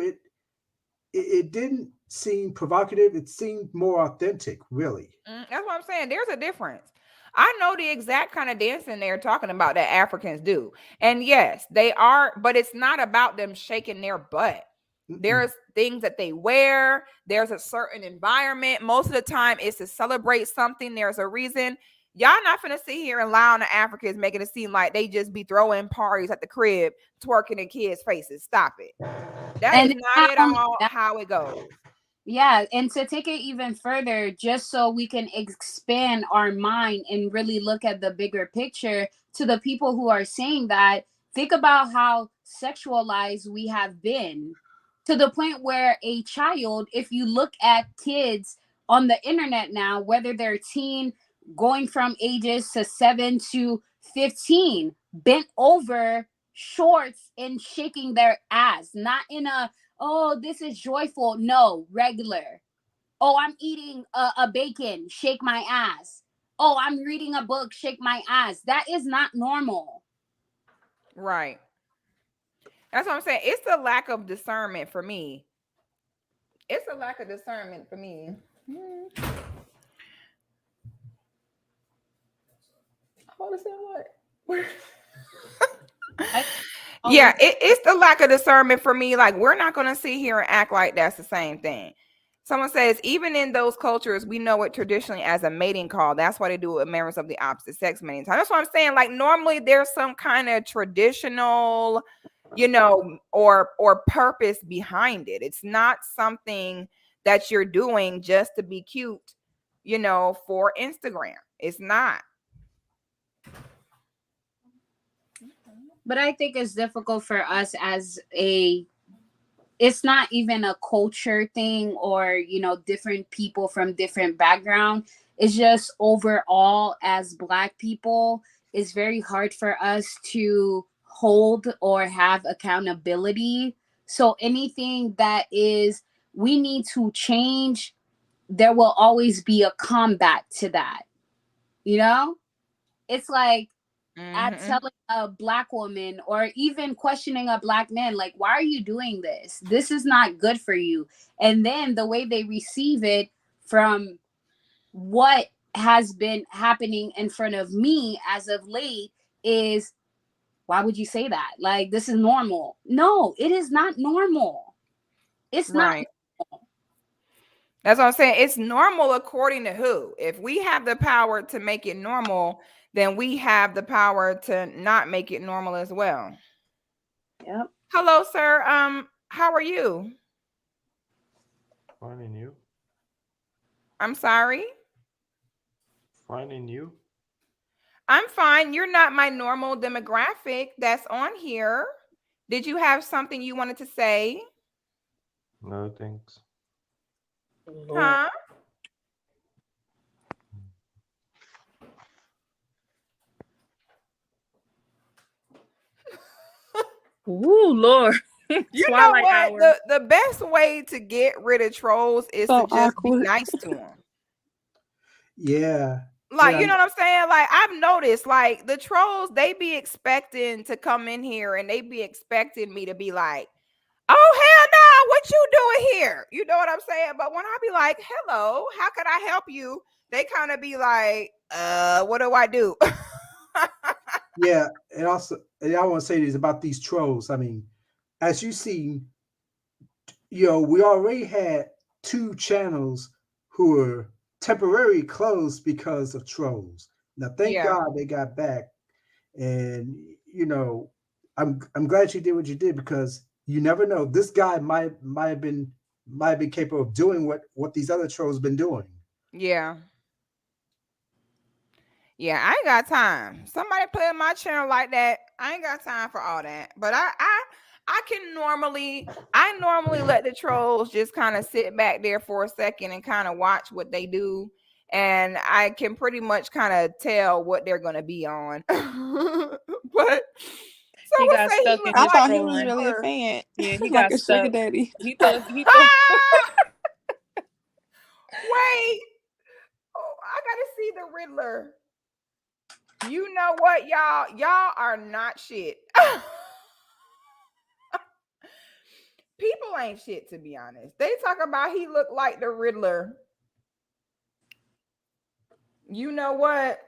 it didn't seem provocative. It seemed more authentic, really. That's what I'm saying. There's a difference. I know the exact kind of dancing they're talking about that Africans do. And yes, they are, but it's not about them shaking their butt. Mm-mm. There's things that they wear, there's a certain environment. Most of the time, it's to celebrate something. There's a reason. Y'all not finna sit here and lie on the Africans, making it seem like they just be throwing parties at the crib, twerking in kids' faces. Stop it. That And is it's not not at only all that. how it goes. Yeah, and to take it even further, just so we can expand our mind and really look at the bigger picture, to the people who are saying that, think about how sexualized we have been, to the point where a child, if you look at kids on the internet now, whether they're teen, going from ages to 7 to 15, bent over, shorts, and shaking their ass, not in a, oh, this is joyful. No, regular. Oh, I'm eating a bacon. Shake my ass. Oh, I'm reading a book. Shake my ass. That is not normal. Right. That's what I'm saying. It's the lack of discernment for me. It's a lack of discernment for me. I want to say what? I, Yeah, oh, it's the lack of discernment for me. Like, we're not going to sit here and act like that's the same thing. Someone says, even in those cultures, we know it traditionally as a mating call. That's why they do it with members of the opposite sex many times. That's what I'm saying. Like, normally there's some kind of traditional, or purpose behind it. It's not something that you're doing just to be cute, for Instagram. It's not. but I think it's difficult for us as it's not even a culture thing, or different people from different background. It's just overall, as Black people, it's very hard for us to hold or have accountability. So anything that is we need to change, there will always be a combat to that. It's like at Mm-hmm. telling a Black woman, or even questioning a Black man, like, why are you doing this? This is not good for you. And then the way they receive it from what has been happening in front of me as of late is, why would you say that? Like, this is normal. No, it is not normal. It's not. Right. That's what I'm saying. It's normal according to who? If we have the power to make it normal, then we have the power to not make it normal as well. Yep. Hello, sir. How are you? Fine and you? I'm sorry. Fine and you? I'm fine. You're not my normal demographic that's on here. Did you have something you wanted to say? No thanks. Lord. Huh? Ooh, Lord. You know Twilight what? hour. The best way to get rid of trolls is So to just be awkward. nice to them. Yeah. Like, Yeah. you know what I'm saying? Like, I've noticed, like, the trolls, they be expecting to come in here and they be expecting me to be like, oh, hell no, what you doing here? You know what I'm saying? But when I be like, hello, how can I help you? They kind of be like, what do I do? Yeah. And also, and I want to say this about these trolls. I mean, as you see, we already had two channels who were temporarily closed because of trolls. Now, thank Yeah. God they got back. And I'm glad you did what you did, because you never know. This guy might have been capable of doing what these other trolls been doing. Yeah. Yeah, I ain't got time. Somebody put in my channel like that. I ain't got time for all that. But I normally let the trolls just kind of sit back there for a second and kind of watch what they do. And I can pretty much kind of tell what they're gonna be on. But He someone got say he stuck in looked I his like thought he was trolling. really a Riddler. fan. Yeah, he Like got a sugar stuck. daddy. He thought Wait. Oh, I gotta see the Riddler. You know what, y'all are not shit. People ain't shit, to be honest. They talk about he looked like the Riddler. You know what?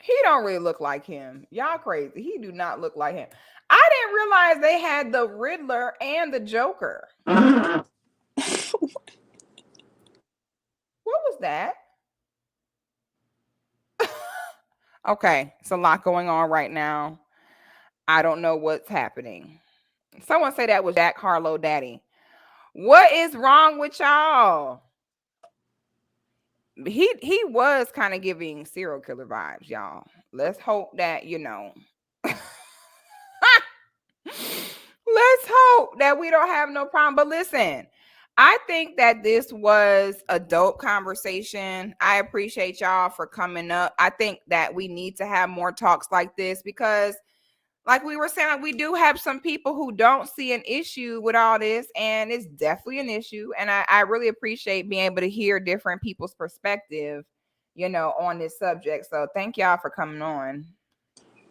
He don't really look like him. Y'all crazy. He do not look like him. I didn't realize they had the Riddler and the Joker. What was that? Okay, it's a lot going on right now. I don't know what's happening. Someone say that was Jack Harlow daddy. What is wrong with y'all? He was kind of giving serial killer vibes, y'all. Let's hope that, let's hope that we don't have no problem. But listen, I think that this was a dope conversation. I appreciate y'all for coming up. I think that we need to have more talks like this, because like we were saying, we do have some people who don't see an issue with all this, and it's definitely an issue. And I really appreciate being able to hear different people's perspective, on this subject. So thank y'all for coming on.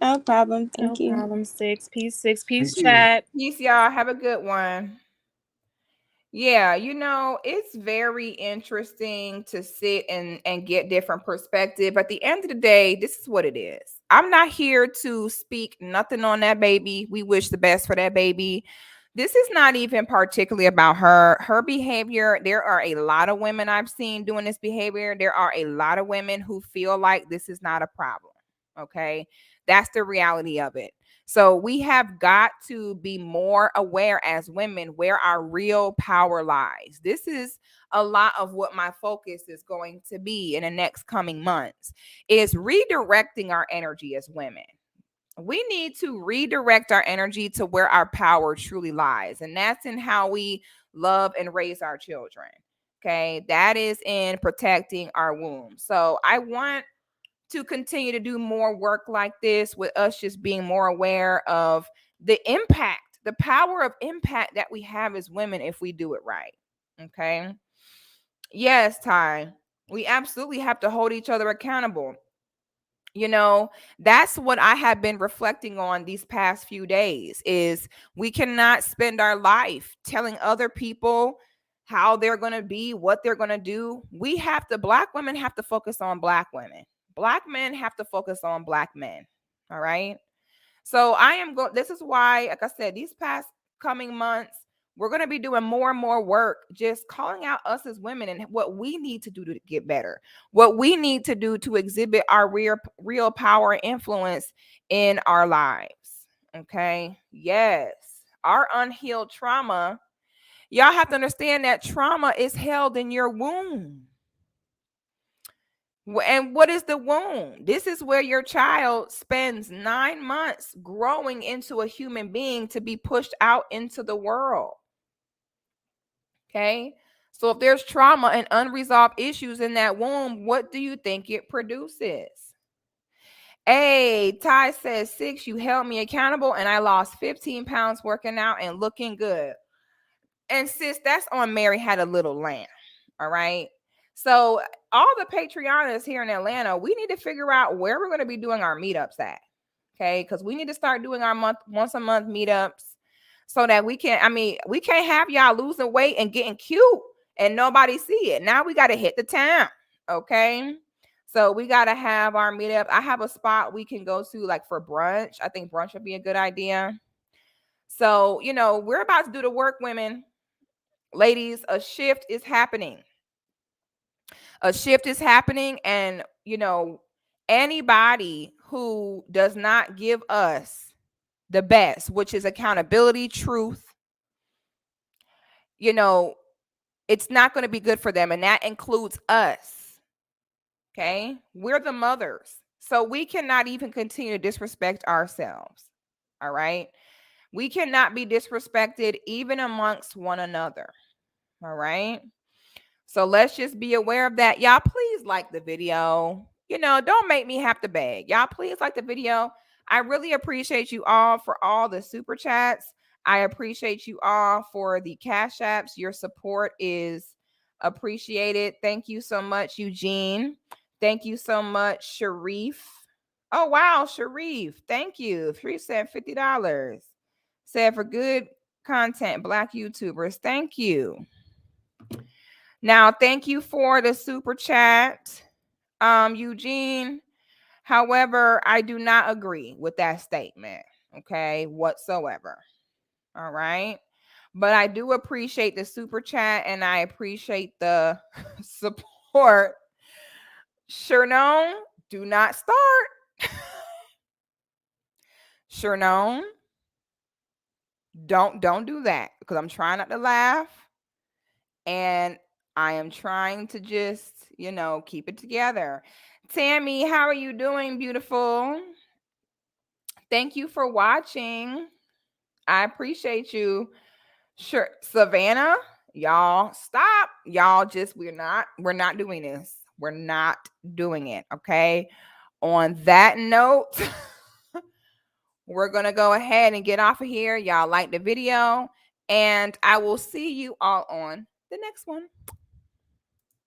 No problem. no Thank you. problem. Six piece Thank you. chat. Peace, y'all. Have a good one. Yeah, it's very interesting to sit and get different perspective. At the end of the day, this is what it is. I'm not here to speak nothing on that baby. We wish the best for that baby. This is not even particularly about her behavior. There are a lot of women I've seen doing this behavior. There are a lot of women who feel like this is not a problem. Okay? That's the reality of it. So we have got to be more aware as women where our real power lies. This is a lot of what my focus is going to be in the next coming months is redirecting our energy as women. We need to redirect our energy to where our power truly lies, and that's in how we love and raise our children. Okay, that is in protecting our womb. So I want to continue to do more work like this with us just being more aware of the impact, the power of impact that we have as women if we do it right. Okay. Yes, Ty. We absolutely have to hold each other accountable. You know, that's what I have been reflecting on these past few days is we cannot spend our life telling other people how they're going to be, what they're going to do. We have to Black women have to focus on Black women. Black men have to focus on Black men. All right? So I am going this is why, like I said, these past coming months we're going to be doing more and more work just calling out us as women and what we need to do to get better, what we need to do to exhibit our real power and influence in our lives. Okay? Yes. Our unhealed trauma, y'all have to understand that trauma is held in your womb. And what is the womb? This is where your child spends 9 months growing into a human being to be pushed out into the world. Okay. So if there's trauma and unresolved issues in that womb, what do you think it produces? Hey, Ty says, Six, you held me accountable and I lost 15 pounds working out and looking good. And sis, that's on Mary Had a Little Lamb. All right. So all the Patreoners here in Atlanta, we need to figure out where we're going to be doing our meetups at. Okay. Because we need to start doing our once a month meetups so that we can't have y'all losing weight and getting cute and nobody see it. Now we got to hit the town. Okay. So we got to have our meetup. I have a spot we can go to like for brunch. I think brunch would be a good idea. So, we're about to do the work, women. Ladies, a shift is happening. A shift is happening. And, anybody who does not give us the best, which is accountability, truth, it's not going to be good for them. And that includes us. Okay. We're the mothers. So we cannot even continue to disrespect ourselves. All right. We cannot be disrespected even amongst one another. All right. So let's just be aware of that. Y'all, please like the video. Don't make me have to beg. Y'all, please like the video. I really appreciate you all for all the super chats. I appreciate you all for the cash apps. Your support is appreciated. Thank you so much, Eugene. Thank you so much, Sharif. Oh, wow, Sharif. Thank you. Sharif said $50. Said for good content, Black YouTubers. Thank you. Now, thank you for the super chat, Eugene. However, I do not agree with that statement, okay, whatsoever. All right. But I do appreciate the super chat and I appreciate the support. Sure known, do not start. Sure known, don't do that because I'm trying not to laugh. And I am trying to just, keep it together. Tammy, how are you doing, beautiful? Thank you for watching. I appreciate you. Sure, Savannah, y'all stop. Y'all just we're not doing this. We're not doing it, okay? On that note, we're going to go ahead and get off of here. Y'all like the video and I will see you all on the next one.